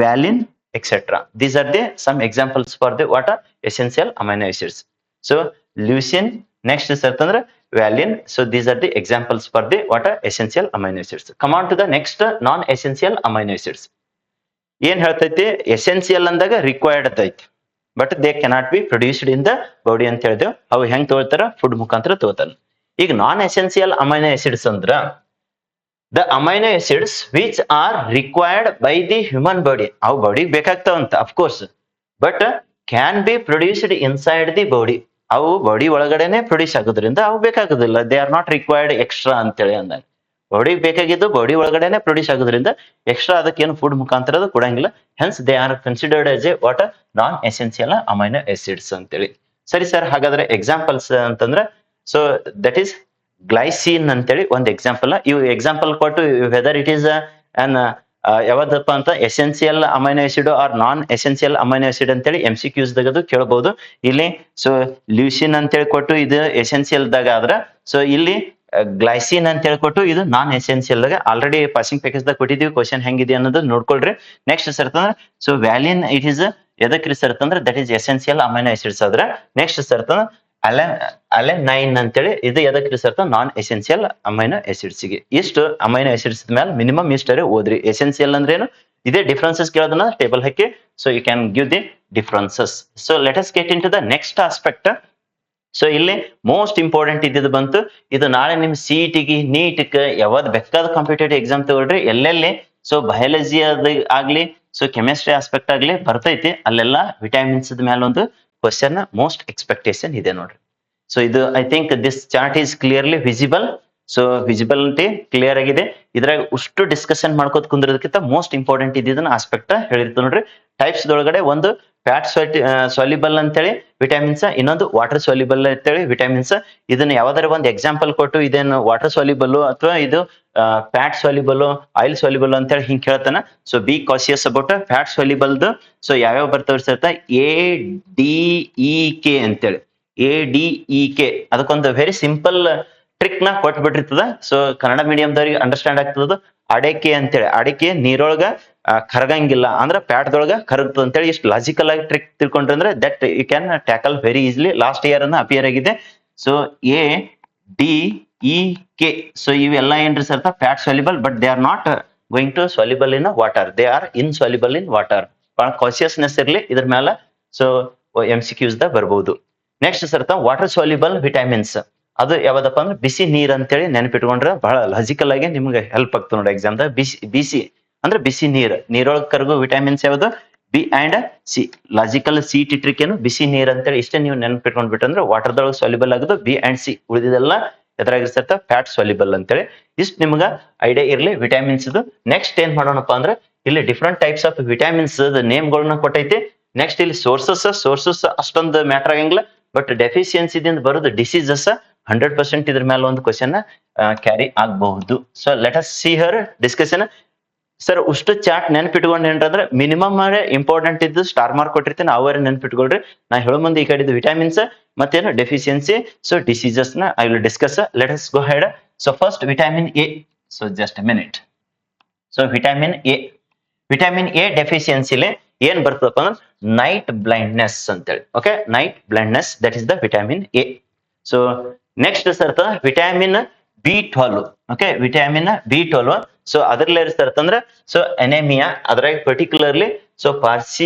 valine etc. These are the some examples for the what are essential amino acids. So leucine. Next is sartandra valine. So these are the examples for the what are essential amino acids. Come on to the next non essential amino acids. ಏನ್ ಹೇಳ್ತೈತಿ ಎಸೆನ್ಸಿಯಲ್ ಅಂದಾಗ ರಿಕ್ವೈರ್ಡ್ ಐತಿ but they cannot be produced in the body ಅಂತ ಹೇಳಿದೆವು. ಅವು ಹೆಂಗ್ ತಗೊಳ್ತಾರ ಫುಡ್ ಮುಖಾಂತರ ತಗೋತಾರ. ಈಗ ನಾನ್ ಎಸೆನ್ಸಿಯಲ್ ಅಮೈನೋ ಆಸಿಡ್ಸ್ ಅಂದ್ರ the amino acids which are required by the human body ಅವು ಬಾಡಿಗೆ ಬೇಕಾಗ್ತಾವಂತ of course but can be produced inside the body ಅವು ಬಾಡಿ ಒಳಗಡೆನೆ ಪ್ರೊಡ್ಯೂಸ್ ಆಗೋದ್ರಿಂದ ಅವು ಬೇಕಾಗೋದಿಲ್ಲ. They are not required extra ಅಂತೇಳಿ ಅಂದಾಗ ಬಾಡಿಗೆ ಬೇಕಾಗಿದ್ದು ಬಾಡಿ ಒಳಗಡೆನೆ ಪ್ರೊಡ್ಯೂಸ್ ಆಗೋದ್ರಿಂದ ಎಕ್ಸ್ಟ್ರಾ ಅದಕ್ಕೆ ಏನು ಫುಡ್ ಮುಖಾಂತರ ಅದು ಕೊಡಂಗಿಲ್ಲ. Hence they are considered as A what non essential amino acids ಅಂತೇಳಿ. ಸರಿ ಸರ್ ಹಾಗಾದ್ರೆ ಎಕ್ಸಾಂಪಲ್ಸ್ ಅಂತಂದ್ರೆ ಸೊ ದಟ್ ಈಸ್ ಗ್ಲೈಸಿನ್ ಅಂತೇಳಿ ಒಂದು ಎಕ್ಸಾಂಪಲ್. ಇವು ಎಕ್ಸಾಂಪಲ್ ಕೊಟ್ಟು ವೆದರ್ ಇಟ್ ಈಸ್ ಅನ್ ಯಾವ್ದಪ್ಪ ಅಂತ ಎಸೆನ್ಸಿಯಲ್ ಅಮೈನೋ ಆಸಿಡ್ ಆರ್ ನಾನ್ ಎಸೆನ್ಸಿಯಲ್ ಅಮೈನೋ ಆಸಿಡ್ ಅಂತೇಳಿ MCQs ದಾಗದು ಕೇಳಬಹುದು. ಇಲ್ಲಿ ಸೊ ಲ್ಯೂಸಿನ್ ಅಂತೇಳಿ ಕೊಟ್ಟು ಇದು ಎಸೆನ್ಸಿಯಲ್ ದಾಗ ಆದ್ರ ಸೊ ಇಲ್ಲಿ ಗ್ಲೈಸಿನ್ ಅಂತ ಹೇಳ್ಕೊಟ್ಟು ಇದು ನಾನ್ ಎಸೆನ್ಸಿಯಲ್ ದಾಗ ಆಲ್ರೆಡಿ ಪಾಸಿಂಗ್ ಪ್ಯಾಕೇಜ್ ದಾಗ ಕೊಟ್ಟಿದೀವಿ. ಕ್ವಶನ್ ಹೆಂಗಿದೆ ಅನ್ನೋದು ನೋಡ್ಕೊಳ್ರಿ. ನೆಕ್ಸ್ಟ್ ಸರ್ತಂದ್ರ ಸೊ ವ್ಯಾಲಿನ್ ಇಟ್ ಈಸ್ ಎದಕ್ರಿ ಸರ್ತಂದ್ರ that is essential amino acids ಆದ್ರ ನೆಕ್ಸ್ಟ್ ಸರ್ತ ಅಲ್ಲೇ 9 ಅಂತೇಳಿ ಇದು ಎದಕ್ಕೆ sir non essential amino acids ಗೆ. ಇಷ್ಟು ಅಮೈನೋ ಆಸಿಡ್ಸ್ ಮೇಲೆ ಮಿನಿಮಮ್ ಇಷ್ಟರೇ ಓದ್ರಿ. ಎಸೆನ್ಸಿಯಲ್ ಅಂದ್ರೆ ಏನು, ಇದೇ ಡಿಫ್ರೆನ್ಸಸ್ ಕೇಳೋದನ್ನ ಟೇಬಲ್ ಹಾಕಿ so you can give the differences. So let us get in to the next aspect. So ಇಲ್ಲಿ ಮೋಸ್ಟ್ ಇಂಪಾರ್ಟೆಂಟ್ ಇದ್ದಿದ್ದು ಬಂತು, ಇದು ನಾಳೆ ನಿಮ್ ಸಿಇಟಿಗೆ ನೀಟ್ಗೆ ಯಾವ್ದು ಬೇಕಾದ ಕಾಂಪಿಟೇಟಿವ್ ಎಕ್ಸಾಮ್ ತಗೊಳ್ರಿ, ಎಲ್ಲೆಲ್ಲಿ ಸೊ ಬಯಾಲಜಿ ಆಗ್ಲಿ ಸೊ ಕೆಮಿಸ್ಟ್ರಿ ಆಸ್ಪೆಕ್ಟ್ ಆಗ್ಲಿ ಬರ್ತೈತಿ, ಅಲ್ಲೆಲ್ಲ ವಿಟಮಿನ್ಸ್ ಮೇಲೆ ಒಂದು ಕ್ವಶನ್ ಮೋಸ್ಟ್ ಎಕ್ಸ್ಪೆಕ್ಟೇಷನ್ ಇದೆ ನೋಡ್ರಿ. ಸೊ ಇದು I think this chart is clearly visible. So visibility clear ಆಗಿದೆ. ಇದ್ರಾಗ ಅಷ್ಟು ಡಿಸ್ಕಷನ್ ಮಾಡ್ಕೋತ ಕುಂದ್ರದಕ್ಕಿಂತ ಮೋಸ್ಟ್ ಇಂಪಾರ್ಟೆಂಟ್ ಇದ್ದಿದ್ದನ್ನ ಆಸ್ಪೆಕ್ಟ್ ಹೇಳಿರ್ತೀವಿ ನೋಡ್ರಿ. ಟೈಪ್ಸ್ ಒಳಗಡೆ ಒಂದು ಫ್ಯಾಟ್ ಸಾಲ್ಯುಬಲ್ ಅಂತೇಳಿ ವಿಟಮಿನ್ಸ್, ಇನ್ನೊಂದು ವಾಟರ್ ಸಾಲ್ಯುಬಲ್ ಅಂತೇಳಿ ವಿಟಮಿನ್ಸ್. ಇದನ್ನ ಯಾವ್ದಾರ ಒಂದು ಎಕ್ಸಾಂಪಲ್ ಕೊಟ್ಟು ಇದೇನು ವಾಟರ್ ಸಾಲ್ಯುಬಲ್ ಅಥವಾ ಇದು ಫ್ಯಾಟ್ ಸಾಲ್ಯುಬಲ್ ಆಯಿಲ್ ಸಾಲ್ಯುಬಲ್ ಅಂತೇಳಿ ಹಿಂಗ್ ಕೇಳ್ತಾನ. So be cautious about fat ಸಾಲ್ಯುಬಲ್ದು. ಸೊ ಯಾವ್ಯಾವ ಬರ್ತಾವ ಸರ್, ADEK ಅಂತೇಳಿ, ADEK ಅದಕ್ಕೊಂದು ವೆರಿ ಸಿಂಪಲ್ ಟ್ರಿಕ್ ನ ಕೊಟ್ಬಿಟ್ಟಿರ್ತದ. ಸೊ ಕನ್ನಡ ಮೀಡಿಯಂದವ್ರಿಗೆ ಅಂಡರ್ಸ್ಟ್ಯಾಂಡ್ ಆಗ್ತದ. ಅಡಕೆ ಅಂತೇಳಿ, ಅಡಿಕೆ ನೀರೊಳಗ ಕರಗಂಗಿಲ್ಲ ಅಂದ್ರೆ ಪ್ಯಾಟ್ದೊಳಗ ಕರಗ್ತದ ಅಂತೇಳಿ ಇಷ್ಟು ಲಾಜಿಕಲ್ ಆಗಿ ಟ್ರಿಕ್ ತಿಳ್ಕೊಂಡ್ರೆ ಅಂದ್ರೆ that you can tackle very easily. Last year ಅನ್ನ ಅಪಿಯರ್ ಆಗಿದೆ. So ADEK. ಸೊ ಇವೆಲ್ಲ ಏನ್ರಿ sir fat soluble, but they are not going to soluble in water, they are insoluble in water. ಬಹಳ ಕಾನ್ಶಿಯಸ್ನೆಸ್ ಇರ್ಲಿ ಇದ್ರ ಮೇಲೆ. ಸೊ MCQs ದ ಬರ್ಬಹುದು. Next sir water soluble vitamins, ಅದು ಯಾವ್ದಪ್ಪ ಅಂದ್ರೆ ಬಿಸಿ ನೀರ್ ಅಂತೇಳಿ ನೆನಪಿಟ್ಕೊಂಡ್ರೆ ಬಹಳ ಲಾಜಿಕಲ್ ಆಗಿ ನಿಮ್ಗೆ ಹೆಲ್ಪ್ ಆಗ್ತದೆ ನೋಡಿ ಎಕ್ಸಾಮ್ ದಾಗ. ಬಿಸಿ ಅಂದ್ರೆ ಬಿಸಿ ನೀರ್, ನೀರೊಳಗೆ ಕರಗು ವಿಟಮಿನ್ಸ್ ಯಾವ್ದು, B and C. Logical C trick ಏನು, ಬಿಸಿ ನೀರ್ ಅಂತೇಳಿ ಇಷ್ಟೇ ನೀವು ನೆನಪಿಟ್ಕೊಂಡ್ಬಿಟ್ಟಂದ್ರೆ ವಾಟರ್ದೊಳಗೆ ಸಾಲ್ಯುಬಲ್ ಆಗೋದು ಬಿ ಅಂಡ್ ಸಿ, ಉಳಿದಿದೆಲ್ಲ ಎದ್ರಾಗಿರ್ತ ಫ್ಯಾಟ್ ಸಾಲ್ಯುಬಲ್ ಅಂತೇಳಿ. ಇಷ್ಟು ನಿಮ್ಗ ಐಡಿಯಾ ಇರ್ಲಿ ವಿಟಮಿನ್ಸ್ ಇದು. ನೆಕ್ಸ್ಟ್ ಏನ್ ಮಾಡೋಣಪ್ಪ ಅಂದ್ರೆ ಇಲ್ಲಿ ಡಿಫ್ರೆಂಟ್ ಟೈಪ್ಸ್ ಆಫ್ ವಿಟಮಿನ್ಸ್ ನೇಮ್ಗಳನ್ನ ಕೊಟ್ಟೈತಿ. ನೆಕ್ಸ್ಟ್ ಇಲ್ಲಿ ಸೋರ್ಸಸ್ ಅಷ್ಟೊಂದು ಮ್ಯಾಟರ್ ಆಗಂಗಿಲ್ಲ, ಬಟ್ ಡೆಫಿಷಿಯನ್ಸಿದಿಂದ ಬರೋದು ಡಿಸೀಸಸ್ 100% ಇದ್ರ ಮೇಲೆ ಒಂದು ಕ್ವಶನ್ ಕ್ಯಾರಿ ಆಗಬಹುದು. So let us see her discussion. Sir ಉಷ್ಟು ಚಾರ್ಟ್ ನೆನ್ಪಿಟ್ಕೊಂಡ್ ಏನ್ರಂದ್ರೆ ಮಿನಿಮಮ್ ಇಂಪಾರ್ಟೆಂಟ್ ಇದ್ದು ಸ್ಟಾರ್ ಮಾರ್ಕ್ ಕೊಟ್ಟಿರ್ತೀನಿ, ಅವರೇ ನೆನ್ಪಿಟ್ಕೊಳ್ರಿ. ನಾ ಹೇಳೋ ಮುಂದೆ ಈ ಕಡೆ ವಿಟಮಿನ್ಸ್ ಮತ್ತೇನು ಡೆಫಿಷಿಯನ್ಸಿ, ಸೊ ಡಿಸೀಸಸ್ ನ I will discuss. Let us go head. So first vitamin A. So just a minute. So vitamin A ಡೆಫಿಷಿಯನ್ಸಿಲಿ ಏನ್ ಬರ್ತದಪ್ಪ ಅಂದ್ರೆ ನೈಟ್ ಬ್ಲೈಂಡ್ನೆಸ್ ಅಂತೇಳಿ. Okay, night blindness, that is the vitamin A. So next sir vitamin B12. Okay, vitamin B12. So ಅದ್ರಲ್ಲಿ ಇರ್ತಂದ್ರೆ ಸೊ ಅನೆಮಿಯಾ, ಅದ್ರಾಗ ಪರ್ಟಿಕ್ಯುಲರ್ಲಿ ಸೊ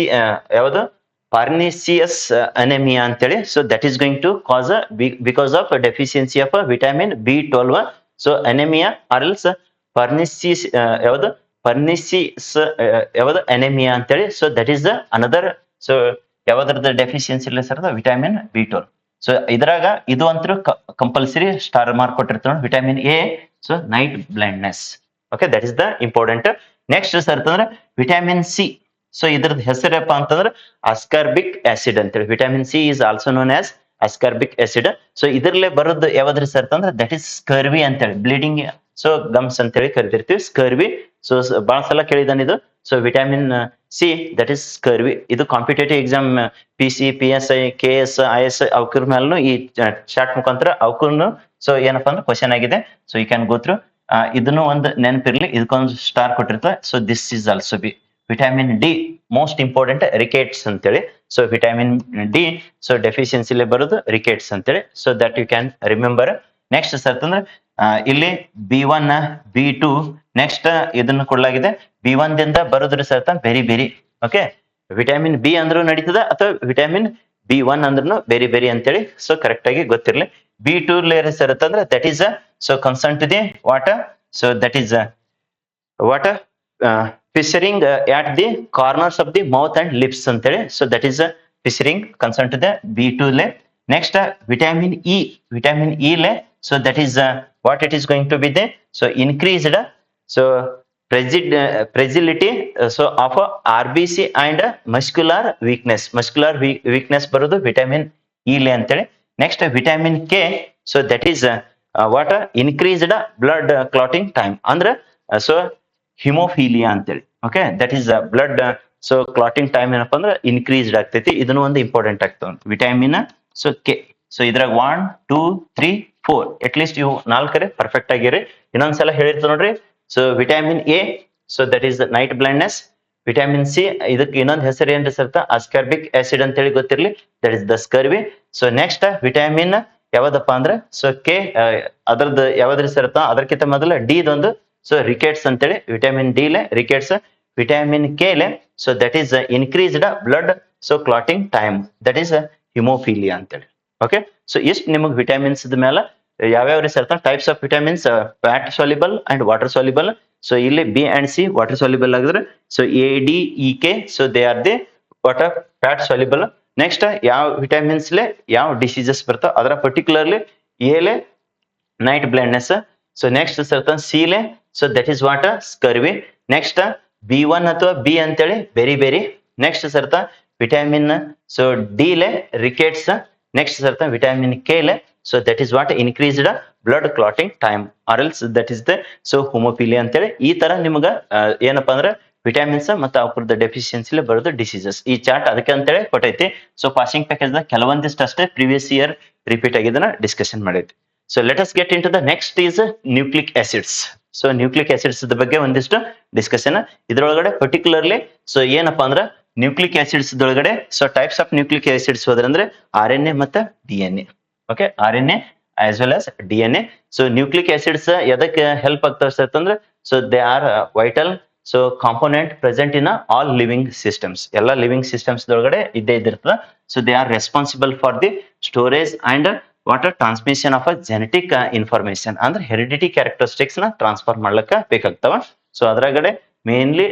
ಯಾವುದು ಪಾರ್ನಿಸಿಯಸ್ ಅನೆಮಿಯಾ ಅಂತೇಳಿ. So that is going to cause because of deficiency of vitamin B12. So anaemia or else pernicious ಯಾವುದು ಪರ್ನಿಸಿಸ್ ಯಾವುದು ಅನೆಮಿಯಾ ಅಂತೇಳಿ. So that is the another. So ಯಾವ್ದ್ರದ ಡೆಫಿಷಿಯನ್ಸಿ ಇಲ್ಲ ಸರ್ ವಿಟಮಿನ್ B12. ಸೊ ಇದ್ರಾಗ ಇದು ಅಂತೂ ಕಂಪಲ್ಸರಿ ಸ್ಟಾರ್ ಮಾರ್ಕ್ ಕೊಟ್ಟಿರ್ತಾವೆ vitamin A. So night blindness. Okay, that is the important. Next sir ಅಂತಂದ್ರೆ ವಿಟಮಿನ್ ಸಿ. ಸೊ ಇದ್ರದ್ದು ಹೆಸರಪ್ಪ ಅಂತಂದ್ರೆ ಅಸ್ಕಾರ್ಬಿಕ್ ಆಸಿಡ್ ಅಂತೇಳಿ. Vitamin C is also known as ascorbic acid. So ಇದ್ರಲ್ಲೇ ಬರೋದು ಯಾವ್ದ್ರಿ ಸರ್ ಅಂತಂದ್ರೆ ದಟ್ ಇಸ್ ಸ್ಕರ್ವಿ ಅಂತೇಳಿ, ಬ್ಲೀಡಿಂಗ್ ಸೊ ಗಮ್ಸ್ ಅಂತೇಳಿ ಕರಿತಿರ್ತೀವಿ, ಸ್ಕರ್ವಿ. ಸೊ ಬಹಳ ಸಲ ಕೇಳಿದಾನೆ ಇದು. So vitamin C that is scurvy. ಇದು competitive exam PC, PSI, KS, IS ಅವಕ್ರ ಮೇಲೂ ಈ ಚಾರ್ಟ್ ಮುಖಾಂತರ ಅವಕ್ಕೂ ಸೊ ಏನಪ್ಪಾ ಅಂದ್ರೆ ಕ್ವಶನ್ ಆಗಿದೆ. So you can go through. ಇದನ್ನು ಒಂದು ನೆನಪಿರ್ಲಿ, ಇದಕ್ಕೊಂದು ಸ್ಟಾರ್ ಕೊಟ್ಟಿರ್ತದೆ. So this is also B. Vitamin D most important, rickets ಅಂತೇಳಿ. ಸೊ ವಿಟಮಿನ್ ಡಿ ಸೊ ಡೆಫಿಷಿಯನ್ಸಿಲಿ ಬರೋದು ರಿಕೇಟ್ಸ್ ಅಂತೇಳಿ. So that you can remember. Next sir ಅಂತಂದ್ರೆ ಇಲ್ಲಿ B1, B2 ನೆಕ್ಸ್ಟ್ ಇದನ್ನು ಕೊಡಲಾಗಿದೆ. B1 ದಿಂದ ಬರೋದ್ರ ಸರ್ ಬೇರೆ. ಓಕೆ, ವಿಟಮಿನ್ ಬಿ ಅಂದ್ರೂ ನಡೀತದ ಅಥವಾ ವಿಟಮಿನ್ B1 ಅಂದ್ರೂ ಬೇರೆ ಅಂತೇಳಿ. ಸೊ ಕರೆಕ್ಟ್ ಆಗಿ ಗೊತ್ತಿರ್ಲಿ. B2 ಸರ್ ಅಂತಂದ್ರೆ that is so concern to the water. So that is water fissuring at the corners of the mouth and lips ಅಂತೇಳಿ. So that is fissuring concern to the B2 ಲೇ. Next vitamin E. Vitamin E ಲೇ so that is what it is going to be there. So increased so fragility so of RBC and muscular weakness ಬರೋದು ವಿಟಮಿನ್ ಇ ಲೇ ಅಂತೇಳಿ. Next vitamin K. So that is what increased blood clotting time ಅಂದ್ರೆ ಸೊ ಹಿಮೋಫೀಲಿಯಾ ಅಂತೇಳಿ. Okay, that is blood so clotting time ಏನಪ್ಪಾ ಅಂದ್ರೆ ಇನ್ಕ್ರೀಸ್ಡ್ ಆಗ್ತೈತಿ. ಇದನ್ನು ಒಂದು ಇಂಪಾರ್ಟೆಂಟ್ ಆಗ್ತದೆ ವಿಟಮಿನ್ ಸೊ ಕೆ. ಸೊ ಇದ್ರಾಗ 1, 2, 3, 4 ಅಟ್ ಲೀಸ್ಟ್ ಇವು 4 ಪರ್ಫೆಕ್ಟ್ ಆಗಿರಿ. ಇನ್ನೊಂದ್ಸಲ ಹೇಳಿರ್ತ ನೋಡ್ರಿ. So vitamin A so that is night blindness. Vitamin C ಇದಕ್ಕೆ ಇನ್ನೊಂದು ಹೆಸರು ಏನ್ರಿ ಸರ್ ಅಸ್ಕಾರ್ಬಿಕ್ ಆಸಿಡ್ ಅಂತೇಳಿ ಗೊತ್ತಿರ್ಲಿ, that is the scurvy. So next vitamin ಯಾವ್ದಪ್ಪ ಅಂದ್ರೆ ಸೊ ಕೆ ಅದ್ರದ್ದು ಯಾವ್ದ್ರಿ ಸರ್ ಅದಕ್ಕಿಂತ ಮೊದಲ ಡಿ ಇದೊಂದು ಸೊ ರಿಕೆಟ್ಸ್ ಅಂತೇಳಿ ವಿಟಮಿನ್ ಡಿ ಲೆ ರಿಕೆಟ್ಸ್ ವಿಟಮಿನ್ ಕೆ ಲೆ so that is increased blood so clotting time that is haemophilia ಅಂತೇಳಿ ಓಕೆ ಸೊ ಇಷ್ಟು ನಿಮಗೆ ವಿಟಮಿನ್ಸ್ ಮೇಲೆ ಯಾವ್ಯಾವ sir types of vitamins fat soluble and water soluble so ಇಲ್ಲಿ B and C water soluble ಆಗಿದ್ರೆ so A D E K so they are the water fat soluble next ಯಾವ ವಿಟಮಿನ್ಸ್ ಲೆ ಯಾವ ಡಿಸೀಸಸ್ ಬರ್ತಾವ ಅದರ ಪರ್ಟಿಕ್ಯುಲರ್ಲಿ ಎಲೆ ನೈಟ್ ಬ್ಲೈಂಡ್ನೆಸ್ ಸೊ ನೆಕ್ಸ್ಟ್ ಸರ್ತ ಸಿ ಲೆ so that is what scurvy next B1 ಅಥವಾ ಬಿ ಅಂತೇಳಿ ಬೆರಿ ಬೆರಿ ನೆಕ್ಸ್ಟ್ ಸರ್ತ ವಿಟಮಿನ್ ಸೊ ಡಿ ಲೆ ರಿಕೆಟ್ಸ್ ನೆಕ್ಸ್ಟ್ ಸರ್ತ ವಿಟಮಿನ್ ಕೆ ಲೆ so that is what increased blood clotting time or else that is the so haemophilia ಅಂತೇಳಿ ಈ ತರ ನಿಮ್ಗ ಏನಪ್ಪಾ ಅಂದ್ರೆ ವಿಟಮಿನ್ಸ್ ಮತ್ತು ಅವ್ರದ ಡೆಫಿಷಿಯನ್ಸಿ ಬರೋದು ಡಿಸೀಸಸ್ ಈ ಚಾರ್ಟ್ ಅದಕ್ಕೆ ಅಂತೇಳಿ ಕೊಟ್ಟೈತಿ ಸೊ ಪಾಸಿಂಗ್ ಪ್ಯಾಕೇಜ್ ದಾಗ ಕೆಲವೊಂದಿಷ್ಟು ಅಷ್ಟೇ ಪ್ರೀವಿಯಸ್ ಇಯರ್ ರಿಪೀಟ್ ಆಗಿದ್ದನ್ನ ಡಿಸ್ಕಷನ್ ಮಾಡೈತಿ so let us get in to the next is nucleic acids so nucleic acids ಬಗ್ಗೆ ಒಂದಿಷ್ಟು ಡಿಸ್ಕಷನ್ ಇದ್ರೊಳಗಡೆ ಪರ್ಟಿಕ್ಯುಲರ್ಲಿ ಸೊ ಏನಪ್ಪಾ ಅಂದ್ರೆ ನ್ಯೂಕ್ಲಿಕ್ ಆಸಿಡ್ಸ್ ಒಳಗಡೆ so types of nucleic acids ಹೋದ್ರಂದ್ರೆ RNA ಮತ್ತೆ DNA okay RNA as well as DNA so nucleic acids ಎದಕ್ಕೆ ಹೆಲ್ಪ್ ಆಗ್ತಾವ ಸರ್ ಅಂದ್ರೆ so they are vital so component present in all living systems ಎಲ್ಲ ಲಿವಿಂಗ್ ಸಿಸ್ಟಮ್ಸ್ ಒಳಗಡೆ ಇದ್ದೇ ಇದಿರ್ತದ so they are responsible for the storage and water transmission of a genetic information ಅಂದ್ರೆ ಹೆರಿಡಿಟಿ ಕ್ಯಾರೆಕ್ಟರಿಸ್ಟಿಕ್ಸ್ ನ ಟ್ರಾನ್ಸ್ಫರ್ ಮಾಡ್ಲಿಕ್ಕೆ ಬೇಕಾಗ್ತಾವ ಸೊ ಅದ್ರಗಡೆ ಮೇನ್ಲಿ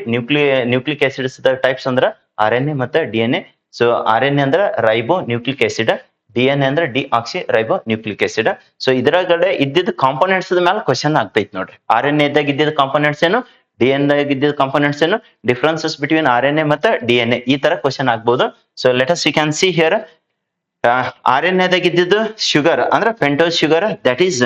ನ್ಯೂಕ್ಲಿಕ್ ಆಸಿಡ್ಸ್ ಟೈಪ್ಸ್ ಅಂದ್ರ RNA ಮತ್ತೆ DNA ಸೊ RNA ಅಂದ್ರೆ ರೈಬೋ ನ್ಯೂಕ್ಲಿಕ್ ಆಸಿಡ್ DNA ಅಂದ್ರೆ ಡಿಆಕ್ಸಿ ರೈಬೋ ನ್ಯೂಕ್ಲಿಕ್ ಆಸಿಡ್ ಸೊ ಇದ್ರಗಡೆ ಇದ್ದಿದ್ದ ಕಾಂಪೋನೆಂಟ್ಸ್ ಮೇಲೆ ಕ್ವಶನ್ ಆಗ್ತೈತಿ ನೋಡ್ರಿ RNA ದಾಗ ಇದ್ದಿದ್ದ ಕಾಂಪೋನೆಂಟ್ಸ್ ಏನು DNA ದಾಗ ಇದ್ದಿದ್ದ ಕಾಂಪೋನೆಂಟ್ಸ್ ಏನು ಡಿಫರೆನ್ಸಸ್ ಬಿಟ್ವೀನ್ RNA ಮತ್ತೆ DNA ಈ ತರ ಕ್ವಶನ್ ಆಗ್ಬಹುದು so let us we can see here RNA ದಾಗ ಇದ್ದಿದ್ದು ಶುಗರ್ ಅಂದ್ರೆ pentose sugar that is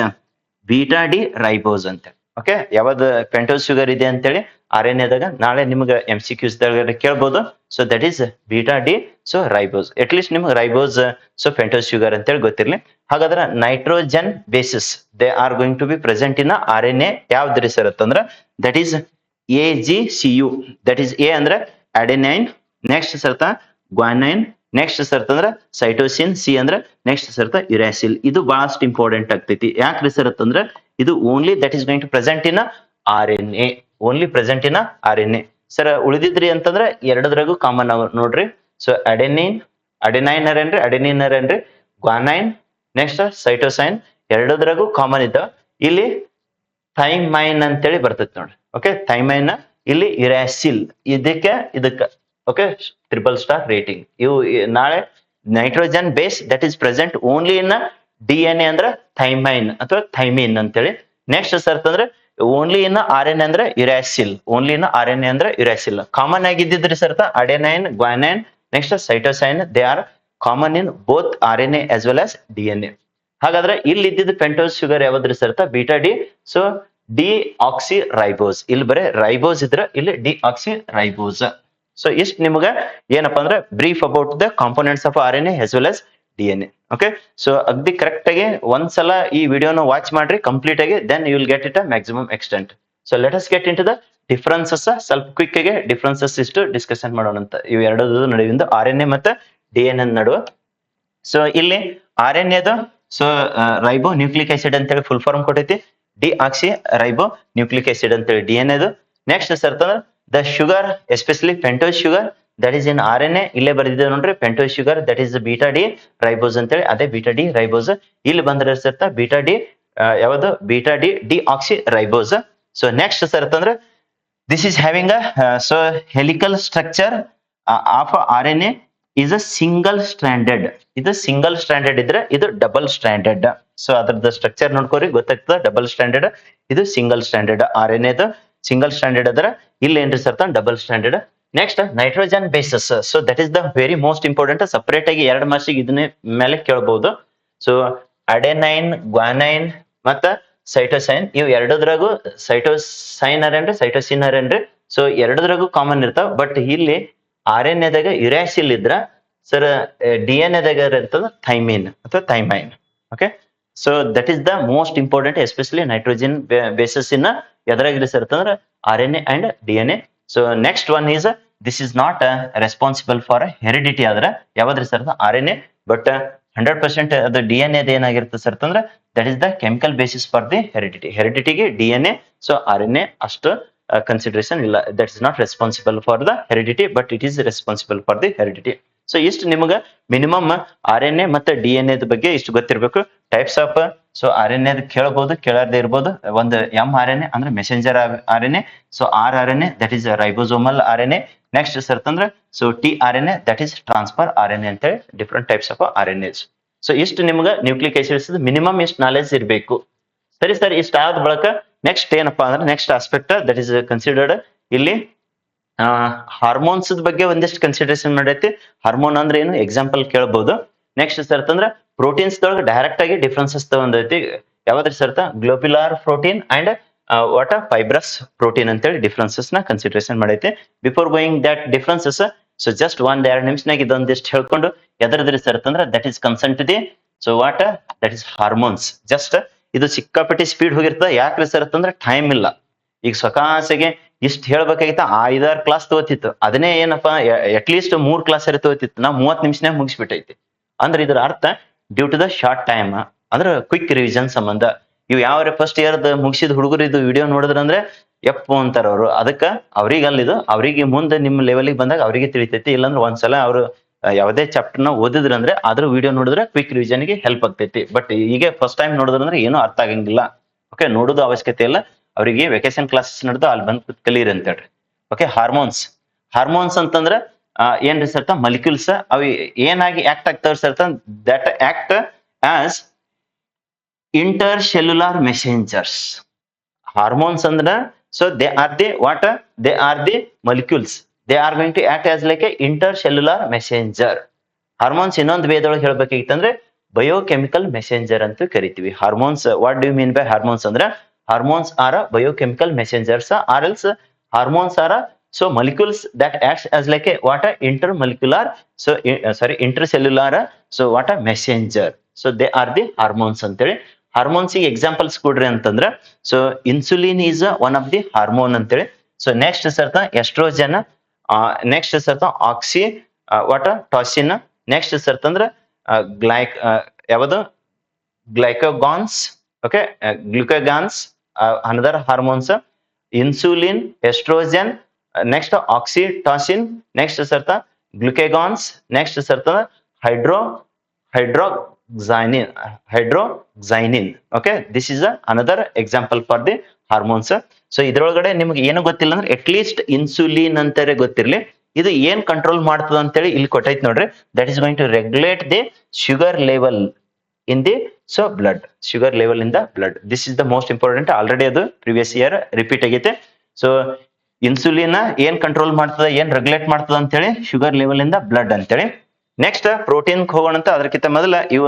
beta D ribose ಅಂತ ಓಕೆ ಯಾವ್ದು ಪೆಂಟೋಸ್ ಶುಗರ್ ಇದೆ ಅಂತೇಳಿ RNA ದಾಗ ನಾಳೆ ನಿಮ್ಗೆ MCQs ದಾಗ ಕೇಳ್ಬೋದು so that is beta D so ribose at least ನಿಮ್ಗೆ ರೈಬೋಸ್ ಸೊ ಪೆಂಟೋಸ್ ಶುಗರ್ ಅಂತೇಳಿ ಗೊತ್ತಿರ್ಲಿ ಹಾಗಾದ್ರೆ nitrogen bases they are going to be present in RNA ಯಾವ್ದ್ರಿ ಸರ್ ಅಂತಂದ್ರೆ that is AGCU that is A ಅಂದ್ರೆ ಅಡೆನೈನ್ ನೆಕ್ಸ್ಟ್ ಸರ್ತ ಗ್ವಾನೈನ್ ನೆಕ್ಸ್ಟ್ ಸರ್ತ ಅಂದ್ರೆ ಸೈಟೋಸಿನ್ ಸಿ ಅಂದ್ರೆ ನೆಕ್ಸ್ಟ್ ಸರ್ತ ಯುರಾಸಿಲ್ ಇದು ಬಹಳಷ್ಟು ಇಂಪಾರ್ಟೆಂಟ್ ಆಗ್ತೈತಿ ಯಾಕ್ರಿ ಸರ್ ಅಂತಂದ್ರೆ ಇದು only that is going to present in RNA only present in RNA sir ಉಳಿದಿದ್ರಿ ಅಂತಂದ್ರೆ ಎರಡದ್ರಾಗೂ ಕಾಮನ್ ನೋಡ್ರಿ ಸೊ ಅಡೆನೈನ್ ಅರೇನ್ರಿ ಗ್ವಾನೈನ್ ನೆಕ್ಸ್ಟ್ ಸೈಟೋಸೈನ್ ಎರಡದ್ರಾಗೂ ಕಾಮನ್ ಇದ್ದಾವ ಇಲ್ಲಿ ಥೈಮೈನ್ ಅಂತೇಳಿ ಬರ್ತೈತಿ ನೋಡ್ರಿ ಓಕೆ ಥೈಮೈನ್ ಇಲ್ಲಿ ಯುರಾಸಿಲ್ ಇದಕ್ಕೆ ಓಕೆ ಟ್ರಿಪಲ್ ಸ್ಟಾರ್ ರೇಟಿಂಗ್ ಇವು ನಾಳೆ nitrogen base that is present only in DNA ಅಂದ್ರೆ ಥೈಮೈನ್ ಅಥವಾ ಥೈಮಿನ್ ಅಂತೇಳಿ ನೆಕ್ಸ್ಟ್ ಸರ್ತ್ ಅಂದ್ರೆ ಓನ್ಲಿ ಇನ್ RNA ಅಂದ್ರೆ ಯುರಾಸಿಲ್ ಓನ್ಲಿ ಇನ್ RNA ಅಂದ್ರೆ ಯುರಾಸಿಲ್ ಕಾಮನ್ ಆಗಿದ್ದಿದ್ರಿ ಸರ್ತ adenine guanine next cytosine they are common in both RNA as well as DNA ಹಾಗಾದ್ರೆ ಇಲ್ಲಿ ಇದ್ದಿದ್ದು ಪೆಂಟೋಸ್ ಶುಗರ್ ಯಾವ್ದ್ರಿ ಸರ್ತ beta D so deoxyribose ಇಲ್ಲಿ ಬರೀ ರೈಬೋಸ್ ಇದ್ರೆ ಇಲ್ಲಿ ಡಿಆಕ್ಸಿ ರೈಬೋಸ್ ಸೊ ಇಷ್ಟು ನಿಮ್ಗೆ ಏನಪ್ಪಾ ಅಂದ್ರೆ brief about the components of RNA as well as DNA okay so ಅಗ್ದಿ ಕರೆಕ್ಟ್ ಆಗಿ ಒಂದ್ಸಲ ಈ ವಿಡಿಯೋನ ವಾಚ್ ಮಾಡ್ರಿ ಕಂಪ್ಲೀಟ್ ಆಗಿ then you will get it a maximum extent so let us get in to the differences ಸ್ವಲ್ಪ ಕ್ವಿಕ್ ಆಗಿ ಡಿಫ್ರೆನ್ಸಸ್ ಇಷ್ಟು ಡಿಸ್ಕಷನ್ ಮಾಡೋಣ ಅಂತ ಇವು ಎರಡದು ನಡುವಿಂದ RNA ಮತ್ತೆ DNA ನಡುವೆ ಸೊ ಇಲ್ಲಿ RNA ಸೊ ರೈಬೋ ನ್ಯೂಕ್ಲಿಕ್ ಆಸಿಡ್ ಅಂತೇಳಿ ಫುಲ್ ಫಾರ್ಮ್ ಕೊಟ್ಟೈತಿ ಡಿಆಕ್ಸಿ ರೈಬೋ ನ್ಯೂಕ್ಲಿಕ್ ಆಸಿಡ್ ಅಂತೇಳಿ DNA ನೆಕ್ಸ್ಟ್ ಸರ್ತ the sugar especially pentose sugar that is in RNA ಇಲ್ಲೇ ಬರೆದಿದೆ ನೋಡ್ರಿ pentose sugar that is beta D ribose ಅಂತೇಳಿ ಅದೇ ಬೀಟಾ ಡಿ ರೈಬೋಸ್ ಇಲ್ಲಿ ಬಂದ್ರೆ ಸರ್ತ ಬೀಟಾ ಡಿ ಯಾವುದು beta D deoxyribose so next ಸರ್ತ ಅಂದ್ರೆ this is having so helical structure of RNA is a single stranded ಇದು ಸಿಂಗಲ್ ಸ್ಟ್ರಾಂಡೆಡ್ ಇದ್ರೆ ಇದು ಡಬಲ್ ಸ್ಟ್ರಾಂಡೆಡ್ ಸೊ ಅದ್ರದ್ದು ಸ್ಟ್ರಕ್ಚರ್ ನೋಡ್ಕೋರಿ ಗೊತ್ತಾಗ್ತದ ಡಬಲ್ ಸ್ಟ್ರಾಂಡೆಡ್ ಇದು single stranded RNA single stranded ಅದರ ಇಲ್ಲಿ ಏನ್ರಿ ಸರ್ತ double stranded next nitrogen bases so that is the very most important separate ಆಗಿ 2 ಮಾರ್ಕ್ಸಿಗೆ ಇದನ್ನ ಮೇಲೆ ಕೇಳಬಹುದು ಸೊ ಅಡೆನೈನ್ ಗ್ವಾನೈನ್ ಮತ್ತ ಸೈಟೋಸೈನ್ ಇವು ಎರಡದ್ರಾಗೂ ಸೈಟೋಸೈನ್ ಅರೇನ್ರಿ ಸೈಟೋಸಿನ್ ಅರೇನ್ರಿ ಸೊ ಎರಡದ್ರಾಗೂ ಕಾಮನ್ ಇರ್ತಾವ ಬಟ್ ಇಲ್ಲಿ RNA ದಾಗ ಯುರಾಸಿಲ್ ಇದ್ರ ಸರ್ DNA ದಾಗ ಇರ್ತದ ಥೈಮಿನ್ ಅಥವಾ thymine okay so that is the most important especially nitrogen bases in ಎದ್ರಾಗಿರಿ ಸರ್ ಅಂತಂದ್ರೆ RNA and DNA so next one is this is not responsible for heredity ಆದ್ರೆ ಯಾವ್ದ್ರಿ ಸರ್ RNA ಬಟ್ 100% ಅದು DNA ಏನಾಗಿರುತ್ತೆ ಸರ್ ಅಂತಂದ್ರೆ that is the chemical basis for the ಹೆರಿಡಿಟಿಗೆ DNA. ಸೊ RNA ಅಷ್ಟು ಕನ್ಸಿಡರೇಷನ್ ಇಲ್ಲ. That is not responsible for the heredity but it is responsible for the heredity. So ಇಷ್ಟು ನಿಮ್ಗೆ ಮಿನಿಮಮ್ RNA ಮತ್ತೆ DNA ಬಗ್ಗೆ ಇಷ್ಟು ಗೊತ್ತಿರಬೇಕು. ಟೈಪ್ಸ್ ಆಫ್ ಸೊ RNA ಕೇಳಬಹುದು, ಕೇಳದೇ ಇರಬಹುದು. ಒಂದು mRNA ಅಂದ್ರೆ messenger RNA. So rRNA that is ribosomal RNA. Next sir ಅಂತಂದ್ರೆ so tRNA that is transfer RNA ಅಂತ ಹೇಳಿ different types of RNAs. So ಇಷ್ಟು ನಿಮ್ಗೆ ನ್ಯೂಕ್ಲಿಕ್ ಆಸಿಡ್ಸ್ ಮಿನಿಮಮ್ ಇಷ್ಟು ನಾಲೆಜ್ ಇರಬೇಕು. ಸರಿ ಸರ್, ಇಷ್ಟ ಆದ ಬಳಿಕ ನೆಕ್ಸ್ಟ್ ಏನಪ್ಪಾ ಅಂದ್ರೆ next aspect that is considered ಇಲ್ಲಿ ಹಾರ್ಮೋನ್ಸ್ ಬಗ್ಗೆ ಒಂದಿಷ್ಟು ಕನ್ಸಿಡರೇಷನ್ ಮಾಡೈತಿ. ಹಾರ್ಮೋನ್ ಅಂದ್ರೆ ಏನು ಎಕ್ಸಾಂಪಲ್ ಕೇಳಬಹುದು. ನೆಕ್ಸ್ಟ್ ಸರ್ ಅಂತಂದ್ರೆ ಪ್ರೋಟೀನ್ಸ್ ದೊಳಗೆ ಡೈರೆಕ್ಟ್ ಆಗಿ ಡಿಫ್ರೆನ್ಸಸ್ ತಗೊಂಡೈತಿ. ಯಾವ್ದ್ರಿ sir globular protein and what fibrous protein ಅಂತೇಳಿ ಡಿಫ್ರೆನ್ಸಸ್ ನ ಕನ್ಸಿಡರೇಷನ್ ಮಾಡೈತಿ. Before going that differences so just ಒಂದ್ 2 ನಿಮಿಷನಾಗ ಇದೊಂದಿಷ್ಟು ಹೇಳ್ಕೊಂಡು ಎದರದ್ರಿ ಸರ್ ಅಂತಂದ್ರೆ that is concern to the so what that is hormones. Just ಇದು ಸಿಕ್ಕಾಪಟ್ಟಿ ಸ್ಪೀಡ್ ಹೋಗಿರ್ತದೆ. ಯಾಕ್ರಿ ಸರ್ ಅಂತಂದ್ರೆ ಟೈಮ್ ಇಲ್ಲ. ಈಗ ಸೊಕಾಸೆಗೆ ಇಷ್ಟು ಹೇಳ್ಬೇಕಾಗಿತ್ತ 5-6 ಕ್ಲಾಸ್ ತಗೋತಿತ್ತು. ಅದನ್ನೇ ಏನಪ್ಪಾ ಅಟ್ ಲೀಸ್ಟ್ 3 ಕ್ಲಾಸ್ ತಗೋತಿತ್ತು. ನಾವು 30 ನಿಮಿಷನಾಗ ಮುಗಿಸ್ಬಿಟ್ಟೈತಿ. ಅಂದ್ರೆ ಇದ್ರ ಅರ್ಥ due to the short time ಅಂದ್ರೆ ಕ್ವಿಕ್ ರಿವಿಷನ್ ಸಂಬಂಧ. ಇವ್ ಯಾವ ಫಸ್ಟ್ ಇಯರ್ ಮುಗಿಸಿದ ಹುಡುಗರು ಇದು ವಿಡಿಯೋ ನೋಡಿದ್ರಂದ್ರೆ ಎಪ್ಪು ಅಂತಾರ ಅವರು. ಅದಕ್ಕ ಅವ್ರಿಗೆ ಅಲ್ಲಿದು ಅವ್ರಿಗೆ ಮುಂದೆ ನಿಮ್ಮ ಲೆವೆಲ್ಗೆ ಬಂದಾಗ ಅವ್ರಿಗೆ ತಿಳಿತೈತಿ. ಇಲ್ಲಾಂದ್ರೆ ಒಂದ್ಸಲ ಅವರು ಯಾವುದೇ ಚಾಪ್ಟರ್ ನ ಓದಿದ್ರಂದ್ರೆ ಅದ್ರ ವಿಡಿಯೋ ನೋಡಿದ್ರೆ ಕ್ವಿಕ್ ರಿವಿಷನ್ ಗೆ ಹೆಲ್ಪ್ ಆಗ್ತೈತಿ. ಬಟ್ ಈಗ ಫಸ್ಟ್ ಟೈಮ್ ನೋಡಿದ್ರಂದ್ರೆ ಏನೂ ಅರ್ಥ ಆಗಂಗಿಲ್ಲ. ಓಕೆ, ನೋಡೋದು ಅವಶ್ಯಕತೆ ಇಲ್ಲ. ಅವರಿಗೆ ವೆಕೇಶನ್ ಕ್ಲಾಸಸ್ ನಡೆದು ಅಲ್ಲಿ ಬಂದು ಕಲೀರಿ ಅಂತ ಹೇಳ್ರಿ. ಓಕೆ, ಹಾರ್ಮೋನ್ಸ್ ಅಂತಂದ್ರೆ ಏನ್ರಿ ಸರ್ತ ಮಲಿಕ್ಯೂಲ್ಸ್. ಅವು ಏನಾಗಿ ಆಕ್ಟ್ ಆಗ್ತಾವ್ರಿ ಸರ್ತ that act as intercellular messengers. Hormones ಅಂದ್ರೆ so they are the what they are the molecules. They are going to act as like a intercellular messenger. Hormones ಇನ್ನೊಂದು ವೇದೊಳಗೆ ಹೇಳ್ಬೇಕಾಗಿತ್ತಂದ್ರೆ ಬಯೋಕೆಮಿಕಲ್ ಮೆಸೆಂಜರ್ ಅಂತ ಕರಿತೀವಿ. Hormones what do you mean by hormones ಅಂದ್ರೆ hormones are biochemical messengers are else hormones are so molecules that acts as like a what a intermolecular so intercellular so what a messenger. So they are the hormones ಅಂತೇಳಿ. ಹಾರ್ಮೋನ್ಸ್ ಗೆ ಎಕ್ಸಾಂಪಲ್ಸ್ ಕೊಡ್ರಿ ಅಂತಂದ್ರೆ so insulin is one of the hormone ಅಂತೇಳಿ. ಸೊ ನೆಕ್ಸ್ಟ್ ಸರ್ತ ಎಸ್ಟ್ರೋಜನ್, ನೆಕ್ಸ್ಟ್ ಸರ್ತ ಆಕ್ಸಿ ವಾಟ ಟಾಸಿನ್, ನೆಕ್ಸ್ಟ್ ಸರ್ತ ಯಾವುದು glucagons. Okay, glucagons another hormones. Insulin, oestrogen, next oxytocin, next ಸರ್ತ ಗ್ಲುಕಾಗಾನ್ಸ್, ನೆಕ್ಸ್ಟ್ ಸರ್ತ hydroxine. Okay, this is another example for the hormones. So ಇದ್ರೊಳಗಡೆ ನಿಮ್ಗೆ ಏನು ಗೊತ್ತಿಲ್ಲ ಅಂದ್ರೆ ಅಟ್ ಲೀಸ್ಟ್ ಇನ್ಸುಲಿನ್ ಅಂತಾರೆ ಗೊತ್ತಿರ್ಲಿ. ಇದು ಏನ್ ಕಂಟ್ರೋಲ್ ಮಾಡ್ತದ ಅಂತೇಳಿ ಇಲ್ಲಿ ಕೊಟ್ಟೈತಿ ನೋಡ್ರಿ. That is going to regulate the sugar level in the so blood. Sugar level in the blood, this is the most important. Already ಅದು ಪ್ರಿವಿಯಸ್ ಇಯರ್ ರಿಪೀಟ್ ಆಗೈತೆ. ಸೊ ಇನ್ಸುಲಿನ್ ಏನ್ ಕಂಟ್ರೋಲ್ ಮಾಡ್ತದ, ಏನ್ ರೆಗ್ಯುಲೇಟ್ ಮಾಡ್ತದ ಅಂತೇಳಿ ಶುಗರ್ ಲೆವೆಲ್ ಇಂದ ಬ್ಲಡ್ ಅಂತೇಳಿ. ನೆಕ್ಸ್ಟ್ ಪ್ರೋಟೀನ್ ಹೋಗೋಣ ಅಂತ. ಅದಕ್ಕಿಂತ ಮೊದಲ ಇವು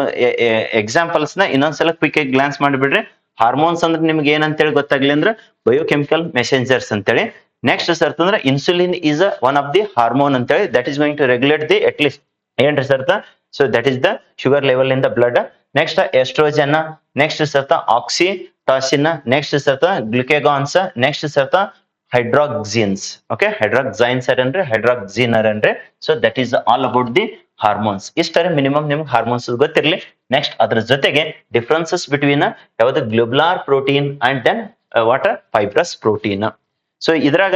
ಎಕ್ಸಾಂಪಲ್ಸ್ ನ ಇನ್ನೊಂದ್ಸಲ ಕ್ವಿಕ್ ಆಗಿ ಗ್ಲಾನ್ಸ್ ಮಾಡಿಬಿಡ್ರಿ. ಹಾರ್ಮೋನ್ಸ್ ಅಂದ್ರೆ ನಿಮ್ಗೆ ಏನಂತೇಳಿ ಗೊತ್ತಾಗ್ಲಿ ಅಂದ್ರೆ ಬಯೋಕೆಮಿಕಲ್ ಮೆಸೆಂಜರ್ಸ್ ಅಂತೇಳಿ. ನೆಕ್ಸ್ಟ್ ಸರ್ತ ಅಂದ್ರೆ insulin is one of the hormone ಅಂತೇಳಿ. That is going to regulate the at least ಏನ್ರಿ ಸರ್ತ so that is the sugar level in the blood. Next oestrogen, next ಸರ್ತ ಆಕ್ಸಿಟಾಸಿನ್, ನೆಕ್ಸ್ಟ್ ಸರ್ತ ಗ್ಲುಕಾಗಾನ್ಸ್, ನೆಕ್ಸ್ಟ್ ಸರ್ತ ಹೈಡ್ರಾಕ್ಸಿನ್ಸ್. ಓಕೆ, ಹೈಡ್ರಾಕ್ಸೈನ್ಸ್ ಅರನ್ರಿ, ಹೈಡ್ರಾಕ್ಸಿನ್ ಅರನ್ರಿ. So that is all about the hormones. ಇಷ್ಟರ ಮಿನಿಮಮ್ ನಿಮ್ಗೆ ಹಾರ್ಮೋನ್ಸ್ ಗೊತ್ತಿರ್ಲಿ. ನೆಕ್ಸ್ಟ್ ಅದ್ರ ಜೊತೆಗೆ ಡಿಫ್ರೆನ್ಸಸ್ ಬಿಟ್ವೀನ್ ಯಾವ್ದು globular protein and then what fibrous protein. So ಇದ್ರಾಗ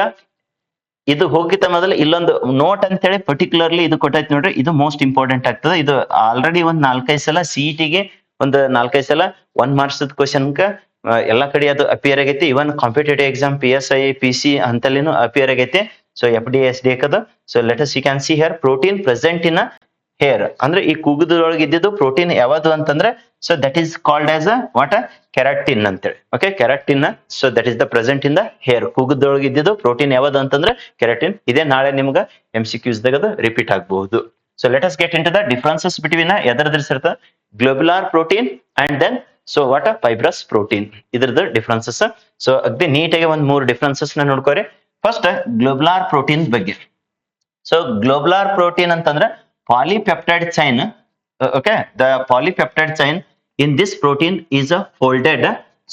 ಇದು ಹೋಗಿತ್ತ ಮೊದಲು ಇಲ್ಲೊಂದು ನೋಟ್ ಅಂತ ಹೇಳಿ ಪರ್ಟಿಕ್ಯುಲರ್ಲಿ ಇದು ಕೊಟ್ಟೈತಿ ನೋಡ್ರಿ. ಇದು ಮೋಸ್ಟ್ ಇಂಪಾರ್ಟೆಂಟ್ ಆಗ್ತದೆ. ಇದು ಆಲ್ರೆಡಿ ಒಂದ್ 4-5 ಸಲ CET-ಗೆ ಒಂದು 4-5 ಸಲ 1 ಮಾರ್ಕ್ಸ್ ಕ್ವಶನ್ ಎಲ್ಲಾ ಕಡೆ ಅದು ಅಪಿಯರ್ ಆಗೈತಿ. Even competitive exam PSI PC ಅಂತಲ್ಲಿನೂ ಅಪಿಯರ್ ಆಗೈತಿ. ಸೊ FD SD ಅದು. So let us you can see here protein present in hair ಅಂದ್ರೆ ಈ ಕೂಗುದೊಳಗೆ ಇದ್ದಿದ್ದು ಪ್ರೋಟೀನ್ ಯಾವುದು ಅಂತಂದ್ರೆ so that is called as what keratin ಅಂತೇಳಿ. Okay, keratin. So that is the present in the hair. ಕೂಗುದೊಳಗೆ ಇದ್ದಿದ್ದು ಪ್ರೋಟೀನ್ ಯಾವುದು ಅಂತಂದ್ರೆ ಕೆರಾಟಿನ್. ಇದೇ ನಾಳೆ ನಿಮ್ಗೆ MCQs ದಾಗ ರಿಪೀಟ್ ಆಗಬಹುದು. So let us get in to the differences between ಎದರದ್ರ ಸರ್ತ globular protein and then so what fibrous protein. ಇದ್ರದ್ದು ಡಿಫ್ರೆನ್ಸಸ್. ಸೊ ಅಗ್ದಿ ನೀಟಾಗಿ ಒಂದ್ 3 ಡಿಫ್ರೆನ್ಸಸ್ ನ ನೋಡ್ಕೋರಿ. ಫಸ್ಟ್ ಗ್ಲೋಬ್ಯುಲಾರ್ ಪ್ರೋಟೀನ್ ಬಗ್ಗೆ. ಸೊ ಗ್ಲೋಬ್ಯುಲಾರ್ ಪ್ರೋಟೀನ್ ಅಂತಂದ್ರೆ polypeptide chain. Okay, the polypeptide chain in this protein is folded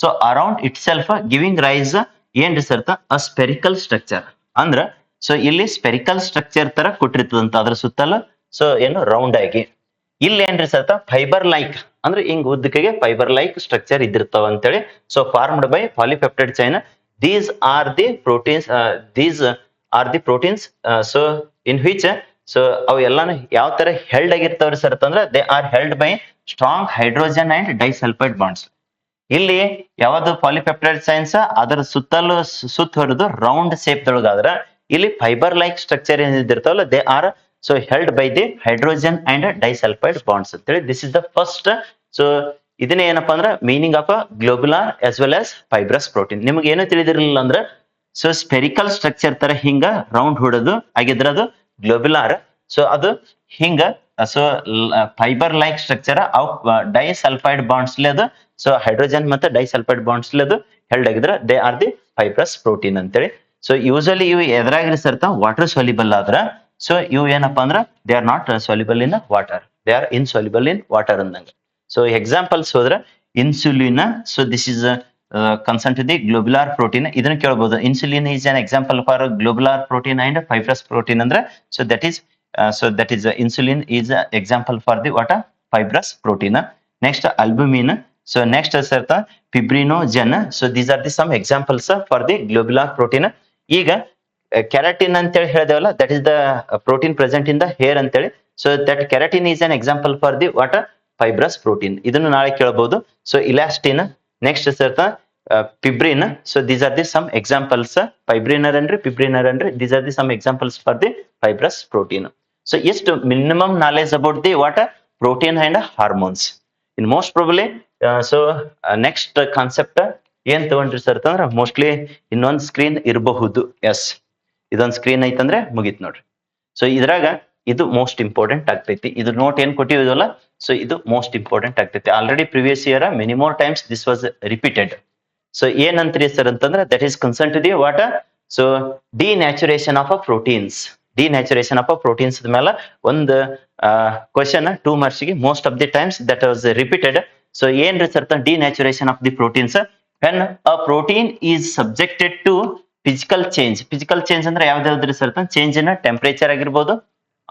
so around itself giving rise ಏನ್ ರಿಸರ್ತ a spherical structure. ಅಂದ್ರ ಸೊ ಇಲ್ಲಿ ಸ್ಪೆರಿಕಲ್ ಸ್ಟ್ರಕ್ಚರ್ ತರ ಕೊಟ್ಟಿರ್ತದಂತ ಅದ್ರ ಸುತ್ತಲ ಸೊ ಏನು ರೌಂಡ್ ಆಗಿ. ಇಲ್ಲಿ ಏನ್ರಿ ಸರ್ತ ಫೈಬರ್ ಲೈಕ್ ಅಂದ್ರೆ ಹಿಂಗ್ ಉದ್ದಕ್ಕೆ ಫೈಬರ್ ಲೈಕ್ ಸ್ಟ್ರಕ್ಚರ್ ಇದ್ದಿರ್ತಾವ ಅಂತೇಳಿ. So formed by polypeptide chain. These are the proteins, these are the proteins so in which, so ಅವು ಎಲ್ಲಾನು ಯಾವ ತರ ಹೆಲ್ಡ್ ಆಗಿರ್ತಾವ್ರಿ ಸರ್ ಅಂದ್ರೆ they are held by strong hydrogen and disulphide bonds. ಇಲ್ಲಿ ಯಾವ್ದು ಪಾಲಿಪೆಪ್ಟೈಡ್ ಸೈನ್ಸ್ ಅದರ ಸುತ್ತಲೂ ಸುತ್ತುವರೆದು ರೌಂಡ್ ಶೇಪ್ ದೊಳಗಾದ್ರ ಇಲ್ಲಿ ಫೈಬರ್ ಲೈಕ್ ಸ್ಟ್ರಕ್ಚರ್ ಏನಿದಿರ್ತಾವಲ್ಲ they are so held by the hydrogen and disulphide bonds ಅಂತೇಳಿ. This is the first. So ಇದನ್ನ ಏನಪ್ಪಾ ಅಂದ್ರೆ meaning of globular as well as fibrous protein. ನಿಮ್ಗೆ ಏನು ತಿಳಿದಿರಲಿಲ್ಲ ಅಂದ್ರೆ ಸೊ ಸ್ಪೆರಿಕಲ್ ಸ್ಟ್ರಕ್ಚರ್ ತರ ಹಿಂಗ ರೌಂಡ್ ಹೊಡೋದು ಆಗಿದ್ರೆ ಅದು ಗ್ಲೋಬುಲಾರ್. ಸೊ ಅದು ಹಿಂಗ so fibre like structure of disulphide bonds ಅದು ಸೊ ಹೈಡ್ರೋಜನ್ ಮತ್ತೆ ಡೈಸಲ್ಫೈಡ್ ಬಾಂಡ್ಸ್ ಅದು ಹೆಲ್ಡ್ ಆಗಿದ್ರೆ they are the fibrous protein ಅಂತೇಳಿ. ಸೊ ಯೂಶಲಿ ಇವು ಎದುರಾಗಿರಿ ಸರ್ತ ವಾಟರ್ ಸೊಲ್ಯುಬಲ್ ಆದ್ರ ಸೊ ಇವು ಏನಪ್ಪಾ ಅಂದ್ರ they are not soluble in water, they are insoluble in water ಅಂದಂಗ. ಸೊ ಎಕ್ಸಾಂಪಲ್ಸ್ ಹೋದ್ರ insulin. So this is concern to the globular protein. ಇದನ್ನ ಕೇಳಬಹುದು. Insulin is an example for ಗ್ಲೋಬುಲಾರ್ protein and fibrous protein ಅಂದ್ರೆ so that is insulin is example for the what fibrous protein. Next albumin. So next ಸರ್ತ fibrinogen. So these are the some examples for the globular protein. ಈಗ ಕೆರಾಟಿನ್ ಅಂತೇಳಿ ಹೇಳಿದೇವಲ್ಲ that is the protein present in the hair ಅಂತೇಳಿ. So that keratin is an example for the what fibrous protein. ಇದನ್ನು ನಾಳೆ ಕೇಳಬಹುದು. So elastin. ನೆಕ್ಸ್ಟ್ ಸರ್ತ fibrin. So these are the some examples. ಫೈಬ್ರಿನರ್ ಅಂಡ್ರಿ ಫಿಬ್ರಿನರ್ ಅಂಡ್ರಿ these are the some examples for the fibrous protein. So ಎಷ್ಟು minimum knowledge about the what protein and hormones. In most probably so next concept ಏನ್ ತಗೊಂಡ್ರಿ ಸರ್ ಅಂದ್ರೆ ಮೋಸ್ಟ್ಲಿ ಇನ್ನೊಂದ್ ಸ್ಕ್ರೀನ್ ಇರಬಹುದು. ಎಸ್, ಇದೊಂದ್ ಸ್ಕ್ರೀನ್ ಐತಂದ್ರೆ ಮುಗೀತ್ ನೋಡ್ರಿ. ಸೊ ಇದ್ರಾಗ ಇದು ಮೋಸ್ಟ್ ಇಂಪಾರ್ಟೆಂಟ್ ಆಗ್ತೈತಿ. ಇದು ನೋಟ್ ಏನ್ ಕೊಟ್ಟಿವಲ್ಲ ಸೊ ಇದು ಮೋಸ್ಟ್ ಇಂಪಾರ್ಟೆಂಟ್ ಆಗ್ತೈತಿ. Already previous year many more times this was repeated. So ಏನಂತ್ರಿ ಸರ್ ಅಂತಂದ್ರೆ that is concern to the what so denaturation of a proteins. Denaturation of a proteins ಮೇಲೆ ಒಂದು ಕ್ವಶನ್ 2 marks ಗೆ most of the times that was repeated. So ಏನ್ರಿ sir denaturation of the proteins when a protein is subjected to physical change. Physical change ಅಂದ್ರೆ ಯಾವ್ದಾವ್ದ್ರಿ ಸರ್ ಚೇಂಜ್ ಇನ್ ಟೆಂಪರೇಚರ್ ಆಗಿರ್ಬೋದು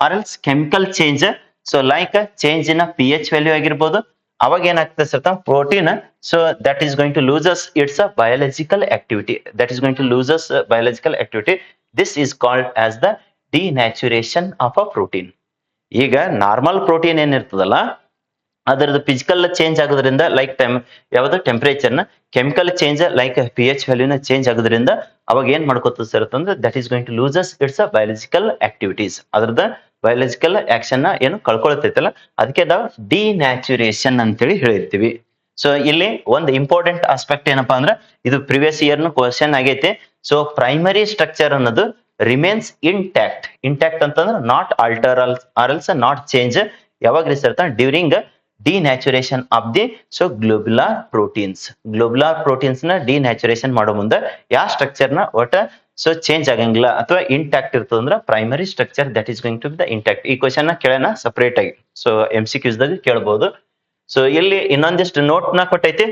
or else chemical change. So like change in pH value ಆಗಿರ್ಬೋದು. ಅವಾಗ ಏನಾಗ್ತದೆ sir protein so that is going to loses its a biological activity. That is going to loses biological activity. This is called as the denaturation of a protein. ಈಗ ನಾರ್ಮಲ್ ಪ್ರೋಟೀನ್ ಏನಿರ್ತದಲ್ಲ ಅದರದ್ದು ಫಿಸಿಕಲ್ ಚೇಂಜ್ ಆಗೋದ್ರಿಂದ ಲೈಕ್ ಯಾವ್ದು ಟೆಂಪರೇಚರ್ನ, ಕೆಮಿಕಲ್ ಚೇಂಜ್ ಲೈಕ್ pH ವ್ಯಾಲ್ಯೂನ ಚೇಂಜ್ ಆಗೋದ್ರಿಂದ ಅವಾಗ ಏನ್ ಮಾಡ್ಕೋತದೆ ಸರ್ ಅಂತಂದ್ರೆ that is going to loses its a biological activities. ಅದ್ರದ್ದು ಬಯಾಲಜಿಕಲ್ ಆಕ್ಷನ್ ನ ಏನು ಕಳ್ಕೊಳ್ತೈತಲ್ಲ ಅದಕ್ಕೆ ನಾವು ಡಿನ್ಯಾಚುರೇಷನ್ ಅಂತೇಳಿ ಹೇಳಿರ್ತೀವಿ. ಸೊ ಇಲ್ಲಿ ಒಂದು ಇಂಪಾರ್ಟೆಂಟ್ ಆಸ್ಪೆಕ್ಟ್ ಏನಪ್ಪಾ ಅಂದ್ರೆ ಇದು ಪ್ರಿವಿಯಸ್ ಇಯರ್ ನ ಕ್ವಶನ್ ಆಗೈತೆ. ಸೊ ಪ್ರೈಮರಿ ಸ್ಟ್ರಕ್ಚರ್ ಅನ್ನೋದು ರಿಮೇನ್ಸ್ ಇಂಟ್ಯಾಕ್ಟ್. ಇಂಟ್ಯಾಕ್ಟ್ ಅಂತಂದ್ರೆ not alter or else not change. ಯಾವಾಗ ರಿಸರ್ಟ್ during denaturation of the so globular proteins. Globular proteins ನ ಡಿನ್ಯಾಚುರೇಷನ್ ಮಾಡೋ ಮುಂದೆ ಯಾವ ಸ್ಟ್ರಕ್ಚರ್ ನ ಒಟ್ಟ ಸೊ ಚೇಂಜ್ ಆಗಂಗಿಲ್ಲ ಅಥವಾ ಇಂಟ್ಯಾಕ್ಟ್ ಇರ್ತದ ಅಂದ್ರೆ primary structure that is going to be the intact. ಈ ಕ್ವಶನ್ ನ ಕೇಳೋಣ ಸಪರೇಟ್ ಆಗಿ. ಸೊ MCQs ದಾಗ ಕೇಳಬಹುದು. ಸೊ ಇಲ್ಲಿ ಇನ್ನೊಂದಿಷ್ಟು ನೋಟ್ ನ ಕೊಟ್ಟೈತಿ.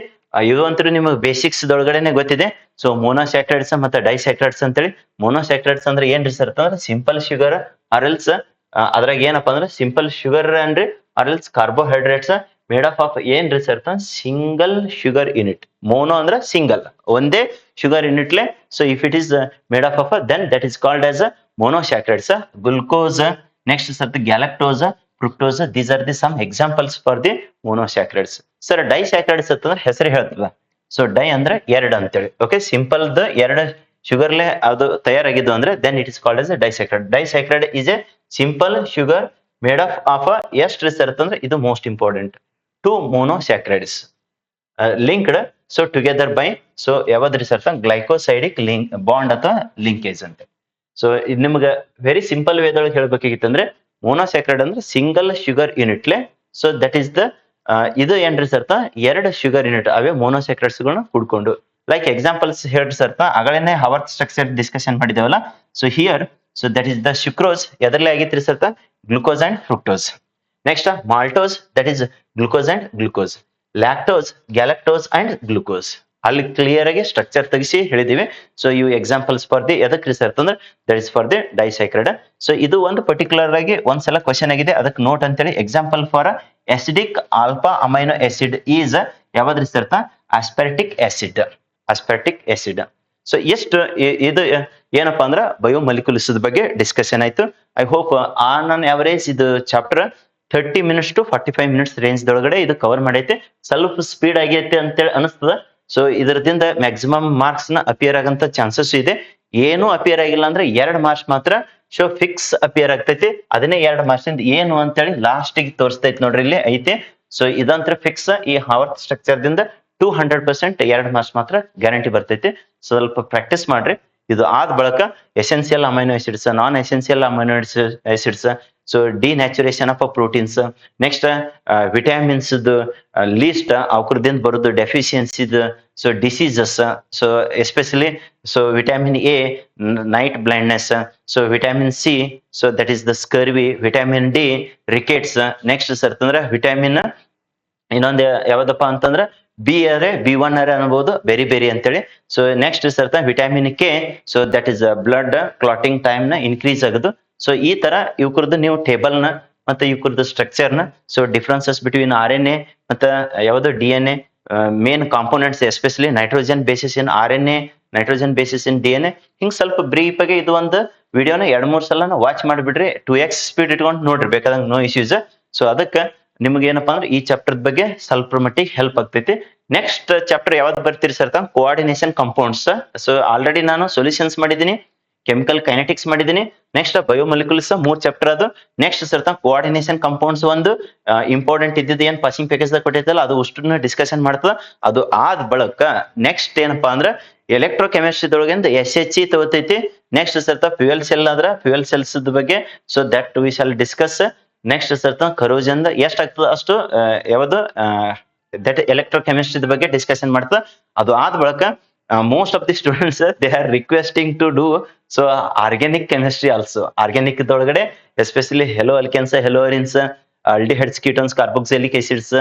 ಇದು ಅಂತೂ ನಿಮಗೆ ಬೇಸಿಕ್ಸ್ ದೊಳಗಡೆನೆ ಗೊತ್ತಿದೆ. ಸೊ ಮೋನೋಸ್ಯಾಕ್ರೈಡ್ಸ್ ಮತ್ತೆ ಡೈಸ್ಯಾಕ್ರೈಡ್ಸ್ ಅಂತೇಳಿ. ಮೋನೋಸ್ಯಾಕ್ರೈಡ್ಸ್ ಅಂದ್ರೆ ಏನ್ರಿ ಸರ್ ಅಂದ್ರೆ ಸಿಂಪಲ್ ಶುಗರ್ ಆರ್ ಎಲ್ಸ್ ಅದ್ರಾಗ ಏನಪ್ಪಾ ಅಂದ್ರೆ ಸಿಂಪಲ್ ಶುಗರ್ ಅಂಡ್ರಿ or else carbohydrates made of ಏನ್ರಿ sir single sugar unit. Mono ಅಂದ್ರೆ ಸಿಂಗಲ್ ಒಂದೇ ಶುಗರ್ ಯೂನಿಟ್ಲೆ. So if it is made of then that is called as monosaccharides. Glucose next sir galactose fructose these are the some examples for the monosaccharides. Sir disaccharides ಅಂತಂದ್ರೆ ಹೆಸರು ಹೇಳ್ತದ. ಸೊ ಡೈ ಅಂದ್ರೆ ಎರಡು ಅಂತೇಳಿ. ಓಕೆ, ಸಿಂಪಲ್ ದ ಎರಡು ಶುಗರ್ಲೆ ಅದು ತಯಾರಾಗಿದ್ದು ಅಂದ್ರೆ then it is called as disaccharide. Disaccharide is a simple sugar made of ಎಷ್ಟು ರಿಸರ್ಟ್ ಅಂದ್ರೆ ಇದು most important two monosaccharides linked so together by so ಯಾವ್ದು ರಿಸರ್ಟ್ ಗ್ಲೈಕೋಸೈಡಿಕ್ ಲಿಂಕ್ ಬಾಂಡ್ ಅಥವಾ ಲಿಂಕೇಜ್ ಅಂತ. ಸೊ ಇದು ನಿಮ್ಗೆ ವೆರಿ ಸಿಂಪಲ್ ವೇದೊಳಗೆ ಹೇಳ್ಬೇಕಾಗಿತ್ತಂದ್ರೆ ಮೋನೋಸ್ಯಾಕ್ರೈಡ್ ಅಂದ್ರೆ ಸಿಂಗಲ್ ಶುಗರ್ ಯೂನಿಟ್ಲೆ. ಸೊ ದಟ್ ಈಸ್ ದ ಇದು ಏನ್ರಿ ಸರ್ತ ಎರಡು ಶುಗರ್ ಯೂನಿಟ್ ಅವೇ ಮೋನೋಸ್ಯಾಕ್ರೈಡ್ಸ್ ಗಳನ್ನ ಕೂಡ್ಕೊಂಡು. ಲೈಕ್ ಎಕ್ಸಾಂಪಲ್ಸ್ ಹೇಳ್ರಿ ಸರ್ತ ಆಗಲೇನೆ ಹವರ್ತ್ ಸ್ಟ್ರಕ್ಚರ್ ಡಿಸ್ಕಷನ್ ಮಾಡಿದೇವಲ್ಲ. So here so that is the sucrose ಎದರ್ಲೆ ಆಗಿತ್ರಿ ಸರ್ತ glucose and fructose. Next maltose that is glucose and glucose. Lactose galactose and glucose. ಅಲ್ಲಿ ಕ್ಲಿಯರ್ ಆಗಿ ಸ್ಟ್ರಕ್ಚರ್ ತೆಗಿಸಿ ಹೇಳಿದೀವಿ. ಸೊ ಇವು ಎಕ್ಸಾಂಪಲ್ಸ್ ಫಾರ್ ದಿ ಎದಕ್ ಸರ್ ಅಂತಂದ್ರೆ that is for the disaccharide. So ಇದು ಒಂದು ಪರ್ಟಿಕ್ಯುಲರ್ ಆಗಿ ಒಂದ್ಸಲ ಕ್ವಶನ್ ಆಗಿದೆ, ಅದಕ್ಕೆ ನೋಟ್ ಅಂತೇಳಿ. Example for acidic alpha amino acid is ಯಾವ್ದ್ರಿ sir? Aspartic acid. Aspartic acid. So ಎಷ್ಟು ಇದು ಏನಪ್ಪಾ ಅಂದ್ರ ಬಯೋಮಾಲಿಕ್ಯೂಲ್ಸ್ ಬಗ್ಗೆ ಡಿಸ್ಕಷನ್ ಆಯ್ತು. I hope on an average ಇದು chapter 30 minutes to 45 minutes range ದೊಳಗಡೆ ಇದು ಕವರ್ ಮಾಡೈತೆ. ಸ್ವಲ್ಪ ಸ್ಪೀಡ್ ಆಗೈತೆ ಅಂತೇಳಿ ಅನಿಸ್ತದ. ಸೊ ಇದರದಿಂದ ಮ್ಯಾಕ್ಸಿಮಮ್ ಮಾರ್ಕ್ಸ್ ನ ಅಪಿಯರ್ ಆಗಂತ ಚಾನ್ಸಸ್ ಇದೆ. ಏನು ಅಪಿಯರ್ ಆಗಿಲ್ಲ ಅಂದ್ರೆ 2 ಮಾರ್ಕ್ಸ್ ಮಾತ್ರ ಶೋ ಫಿಕ್ಸ್ ಅಪಿಯರ್ ಆಗ್ತೈತಿ. ಅದನ್ನೇ 2 ಮಾರ್ಕ್ಸ್ ಇಂದ ಏನು ಅಂತೇಳಿ ಲಾಸ್ಟ್ ಗೆ ತೋರಿಸ್ತೈತಿ ನೋಡ್ರಿ, ಇಲ್ಲಿ ಐತೆ. ಸೊ ಇದಂತ್ರ ಫಿಕ್ಸ್. ಈ ಹಾವರ್ತ್ ಸ್ಟ್ರಕ್ಚರ್ ದಿಂದ 200% 2 ಮಾರ್ಕ್ಸ್ ಮಾತ್ರ ಗ್ಯಾರಂಟಿ ಬರ್ತೈತಿ. ಸ್ವಲ್ಪ ಪ್ರಾಕ್ಟೀಸ್ ಮಾಡ್ರಿ. ಇದು ಆದ ಬಳಿಕ essential amino acids, non essential amino acids, so denaturation of proteins, next vitamins least ಅವ್ರದಿಂದ ಬರೋದು deficiency, so diseases, so especially so vitamin A night blindness, so vitamin C so that is the scurvy, vitamin D rickets, next sir ಅಂದ್ರೆ ವಿಟಮಿನ್ ಇನ್ನೊಂದು ಯಾವ್ದಪ್ಪ ಅಂತಂದ್ರ B1 ಅನ್ಬಹುದು, ಬೆರಿ ಅಂತೇಳಿ. ಸೊ ನೆಕ್ಸ್ಟ್ ಸರ್ತ vitamin K, so that is blood clotting time ನ ಇನ್ಕ್ರೀಸ್ ಆಗೋದು. ಸೊ ಈ ತರ ಇವ್ರದ್ದು ನೀವು ಟೇಬಲ್ ನ ಮತ್ತೆ ಇವ್ರದ್ದು ಸ್ಟ್ರಕ್ಚರ್ ನ, ಸೊ ಡಿಫ್ರೆನ್ಸಸ್ ಬಿಟ್ವೀನ್ RNA ಮತ್ತೆ ಯಾವ್ದು DNA, main components especially nitrogen bases in RNA, nitrogen bases in DNA, ಹಿಂಗ್ ಸ್ವಲ್ಪ ಬ್ರೀಫ್ ಆಗಿ ಇದು ಒಂದು ವಿಡಿಯೋನ 2-3 ಸಲ ವಾಚ್ ಮಾಡಿಬಿಡ್ರಿ. 2x ಸ್ಪೀಡ್ ಇಟ್ಕೊಂಡು ನೋಡ್ರಿ, ಬೇಕಾದಂಗ ನೋ ಇಶ್ಯೂಸ್. ಸೊ ಅದಕ್ಕೆ ನಿಮ್ಗೆ ಏನಪ್ಪಾ ಅಂದ್ರೆ ಈ ಚಾಪ್ಟರ್ ಬಗ್ಗೆ ಸ್ವಲ್ಪ ಮಟ್ಟಿಗೆ ಹೆಲ್ಪ್ ಆಗ್ತೈತಿ. ನೆಕ್ಸ್ಟ್ ಚಾಪ್ಟರ್ ಯಾವ್ದು ಬರ್ತೀರಿ sir? Coordination compounds. So already ನಾನು ಸೊಲ್ಯೂಷನ್ಸ್ ಮಾಡಿದ್ದೀನಿ, ಕೆಮಿಕಲ್ ಕೈನೆಟಿಕ್ಸ್ ಮಾಡಿದ್ದೀನಿ, ನೆಕ್ಸ್ಟ್ ಬಯೋಮಾಲಿಕ್ಯೂಲ್ಸ್ 3 ಚಾಪ್ಟರ್ ಅದು. ನೆಕ್ಸ್ಟ್ ಸರ್ ಕೋಆರ್ಡಿನೇಷನ್ ಕಾಂಪೌಂಡ್ಸ್ ಒಂದು ಇಂಪಾರ್ಟೆಂಟ್ ಇದ್ದಿದ್ದು ಏನ್ ಪಾಸಿಂಗ್ ಪ್ಯಾಕೇಜ್ ದಾಗ ಕೊಟ್ಟಿದ್ದಲ್ಲ ಅದು ಅಷ್ಟನ್ನ ಡಿಸ್ಕಷನ್ ಮಾಡ್ತದ. ಅದು ಆದ ಬಳಿಕ ನೆಕ್ಸ್ಟ್ ಏನಪ್ಪಾ ಅಂದ್ರೆ ಎಲೆಕ್ಟ್ರೋ ಕೆಮಿಸ್ಟ್ರಿ ದೊಳಗಿಂದ SHE ತಗೋತೈತಿ. ನೆಕ್ಸ್ಟ್ ಸರ್ ಫ್ಯೂಯಲ್ ಸೆಲ್ ಆದ್ರ ಫ್ಯೂಯಲ್ ಸೆಲ್ಸ್ ಬಗ್ಗೆ, so that we shall discuss. Next sir corrosion ಎಷ್ಟ್ ಆಗ್ತದ ಅಷ್ಟು ಯಾವ್ದು ದಟ್ ಎಲೆಕ್ಟ್ರೋ ಕೆಮಿಸ್ಟ್ರಿ ಬಗ್ಗೆ ಡಿಸ್ಕಷನ್ ಮಾಡ್ತದ. ಅದು ಆದ ಬಳಿಕ most of the students they are requesting to do so organic chemistry also. Organic ದೊಳಗಡೆ especially haloalkanes, haloarenes, aldehydes, ketones, carboxylic acids,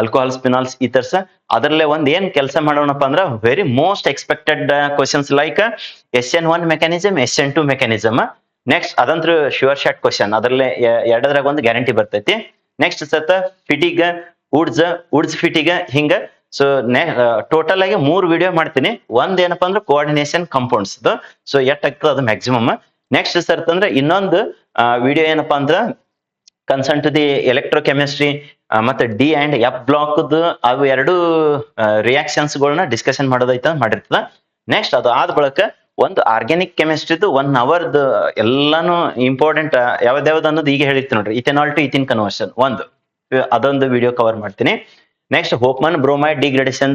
alcohol, ಸ್ಪಿನಾಲ್ಸ್, ಈ ತರ್ಸ ಅದರಲ್ಲೇ ಒಂದ್ ಏನ್ ಕೆಲಸ ಮಾಡೋಣಪ್ಪ ಅಂದ್ರ very most expected questions like SN1 mechanism, SN2 mechanism. Next ಅದಂತ್ರ ಶ್ಯೂರ್ ಶಾಟ್ ಕ್ವಶನ್, ಅದ್ರಲ್ಲೇ ಎರಡದ್ರಾಗ ಒಂದು ಗ್ಯಾರಂಟಿ ಬರ್ತೈತಿ. ನೆಕ್ಸ್ಟ್ ಸತ ಫಿಟಿಗ್, ವುಡ್ಸ್ ಫಿಟಿಗ್, ಹಿಂಗ. ಸೊ ಟೋಟಲ್ ಆಗಿ 3 ವಿಡಿಯೋ ಮಾಡ್ತೀನಿ. ಒಂದ್ ಏನಪ್ಪಾ ಅಂದ್ರೆ ಕೋಆರ್ಡಿನೇಷನ್ ಕಾಂಪೌಂಡ್ಸ್, ಸೊ ಎಷ್ಟ್ ಆಗ್ತದೆ ಅದು ಮ್ಯಾಕ್ಸಿಮಮ್. ನೆಕ್ಸ್ಟ್ ಸರ್ ಅಂದ್ರೆ ಇನ್ನೊಂದು ವಿಡಿಯೋ ಏನಪ್ಪಾ ಅಂದ್ರ concern to the electrochemistry ಮತ್ತೆ D and F ಬ್ಲಾಕ್ ಅವು 2 ರಿಯಾಕ್ಷನ್ಸ್ ಗಳನ್ನ ಡಿಸ್ಕಷನ್ ಮಾಡೋದೈತ ಮಾಡಿರ್ತದ. ನೆಕ್ಸ್ಟ್ ಅದು ಆದ ಬಳಿಕ ಒಂದು ಆರ್ಗ್ಯಾನಿಕ್ ಕೆಮಿಸ್ಟ್ರಿದು 1 hour ಎಲ್ಲಾನು ಇಂಪಾರ್ಟೆಂಟ್ ಯಾವ್ದಾವ್ದು ಅನ್ನೋದು ಈಗ ಹೇಳಿರ್ತೀನಿ ನೋಡ್ರಿ. ಇಥೆನಾಲ್ ಟು ಇಥಿನ್ ಕನ್ವರ್ಷನ್ ಅದೊಂದು ವಿಡಿಯೋ ಕವರ್ ಮಾಡ್ತೀನಿ. ನೆಕ್ಸ್ಟ್ ಹೋಪ್ಮನ್ ಬ್ರೋಮೈಡ್ ಡಿಗ್ರೇಡೇಷನ್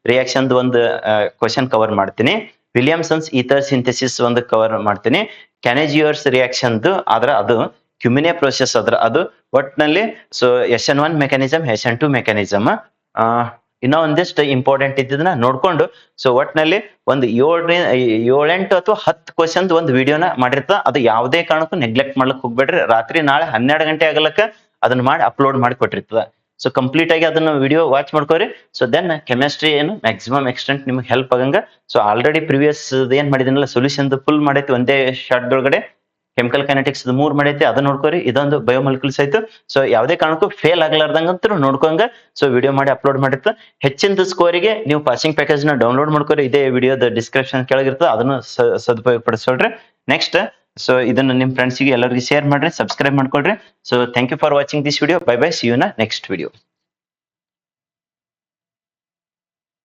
ರಿಯಾಕ್ಷನ್ ಒಂದು ಕ್ವಶನ್ ಕವರ್ ಮಾಡ್ತೀನಿ. ವಿಲಿಯಮ್ಸನ್ಸ್ ಈಥರ್ ಸಿಂಥೆಸಿಸ್ ಒಂದು ಕವರ್ ಮಾಡ್ತೀನಿ. ಕ್ಯಾನೆಜಿಯರ್ಸ್ ರಿಯಾಕ್ಷನ್ ಆದ್ರ ಅದು ಕ್ಯುಮಿನೆ ಪ್ರೋಸೆಸ್ ಅದು ಒಟ್ನಲ್ಲಿ. So SN1 mechanism, SN2 mechanism, ಇನ್ನೂ ಒಂದಿಷ್ಟು ಇಂಪಾರ್ಟೆಂಟ್ ಇದ್ದದನ್ನ ನೋಡ್ಕೊಂಡು ಸೊ ಒಟ್ನಲ್ಲಿ ಒಂದು 7-8 ಅಥವಾ 10 ಕ್ವಶನ್ ಒಂದು ವಿಡಿಯೋನ ಮಾಡಿರ್ತ. ಅದು ಯಾವುದೇ ಕಾರಣಕ್ಕೂ ನೆಗ್ಲೆಕ್ಟ್ ಮಾಡ್ಲಿಕ್ಕೆ ಹೋಗ್ಬೇಡ್ರಿ. ರಾತ್ರಿ ನಾಳೆ 12 ಗಂಟೆ ಆಗಲಕ್ಕ ಅದನ್ನ ಮಾಡಿ ಅಪ್ಲೋಡ್ ಮಾಡಿ ಕೊಟ್ಟಿರ್ತದ. ಸೊ ಕಂಪ್ಲೀಟ್ ಆಗಿ ಅದನ್ನ ವಿಡಿಯೋ ವಾಚ್ ಮಾಡ್ಕೋರಿ. ಸೊ ದೆನ್ ಕೆಮಿಸ್ಟ್ರಿ ಏನು ಮ್ಯಾಕ್ಸಿಮಮ್ ಎಕ್ಸ್ಟೆಂಟ್ ನಿಮ್ಗೆ ಹೆಲ್ಪ್ ಆಗಂಗ. ಸೊ ಆಲ್ರೆಡಿ ಪ್ರಿವಿಯಸ್ ಏನ್ ಮಾಡಿದಿನಲ್ಲ ಸೊಲ್ಯೂಷನ್ ಫುಲ್ ಮಾಡೈತಿ ಒಂದೇ ಶಾರ್ಟ್ ಒಳಗಡೆ. ಕೆಮಿಕಲ್ ಕೈನೆಟಿಕ್ಸ್ 3 ಮಾಡೈತಿ, ಅದನ್ನ ನೋಡ್ಕೋರಿ. ಇದೊಂದು ಬಯೋಮಾಲಿಕ್ಯೂಲ್ಸ್ ಆಯ್ತು. ಸೊ ಯಾವುದೇ ಕಾರಣಕ್ಕೂ ಫೇಲ್ ಆಗ್ಲಾರ್ದಂಗಂತೂ ನೋಡ್ಕೊಂಗ ಸೊ ವಿಡಿಯೋ ಮಾಡಿ ಅಪ್ಲೋಡ್ ಮಾಡಿರ್ತ. ಹೆಚ್ಚಿನ ಸ್ಕೋರಿಗೆ ನೀವು ಪಾಸಿಂಗ್ ಪ್ಯಾಕೇಜ್ ನ ಡೌನ್ಲೋಡ್ ಮಾಡ್ಕೋರಿ. ಇದೇ ವಿಡಿಯೋದ ಡಿಸ್ಕ್ರಿಪ್ಷನ್ ಕೆಳಗಿರ್ತದೆ, ಅದನ್ನು ಸದುಪಯೋಗ ಪಡಿಸೋಳ್ರಿ. ನೆಕ್ಸ್ಟ್ ಸೊ ಇದನ್ನ ನಿಮ್ ಫ್ರೆಂಡ್ಸ್ಗೆ ಎಲ್ಲರಿಗೂ ಶೇರ್ ಮಾಡ್ರಿ, ಸಬ್ಸ್ಕ್ರೈಬ್ ಮಾಡ್ಕೊಳ್ರಿ. So thank you for watching this video. Bye bye, see you in next video.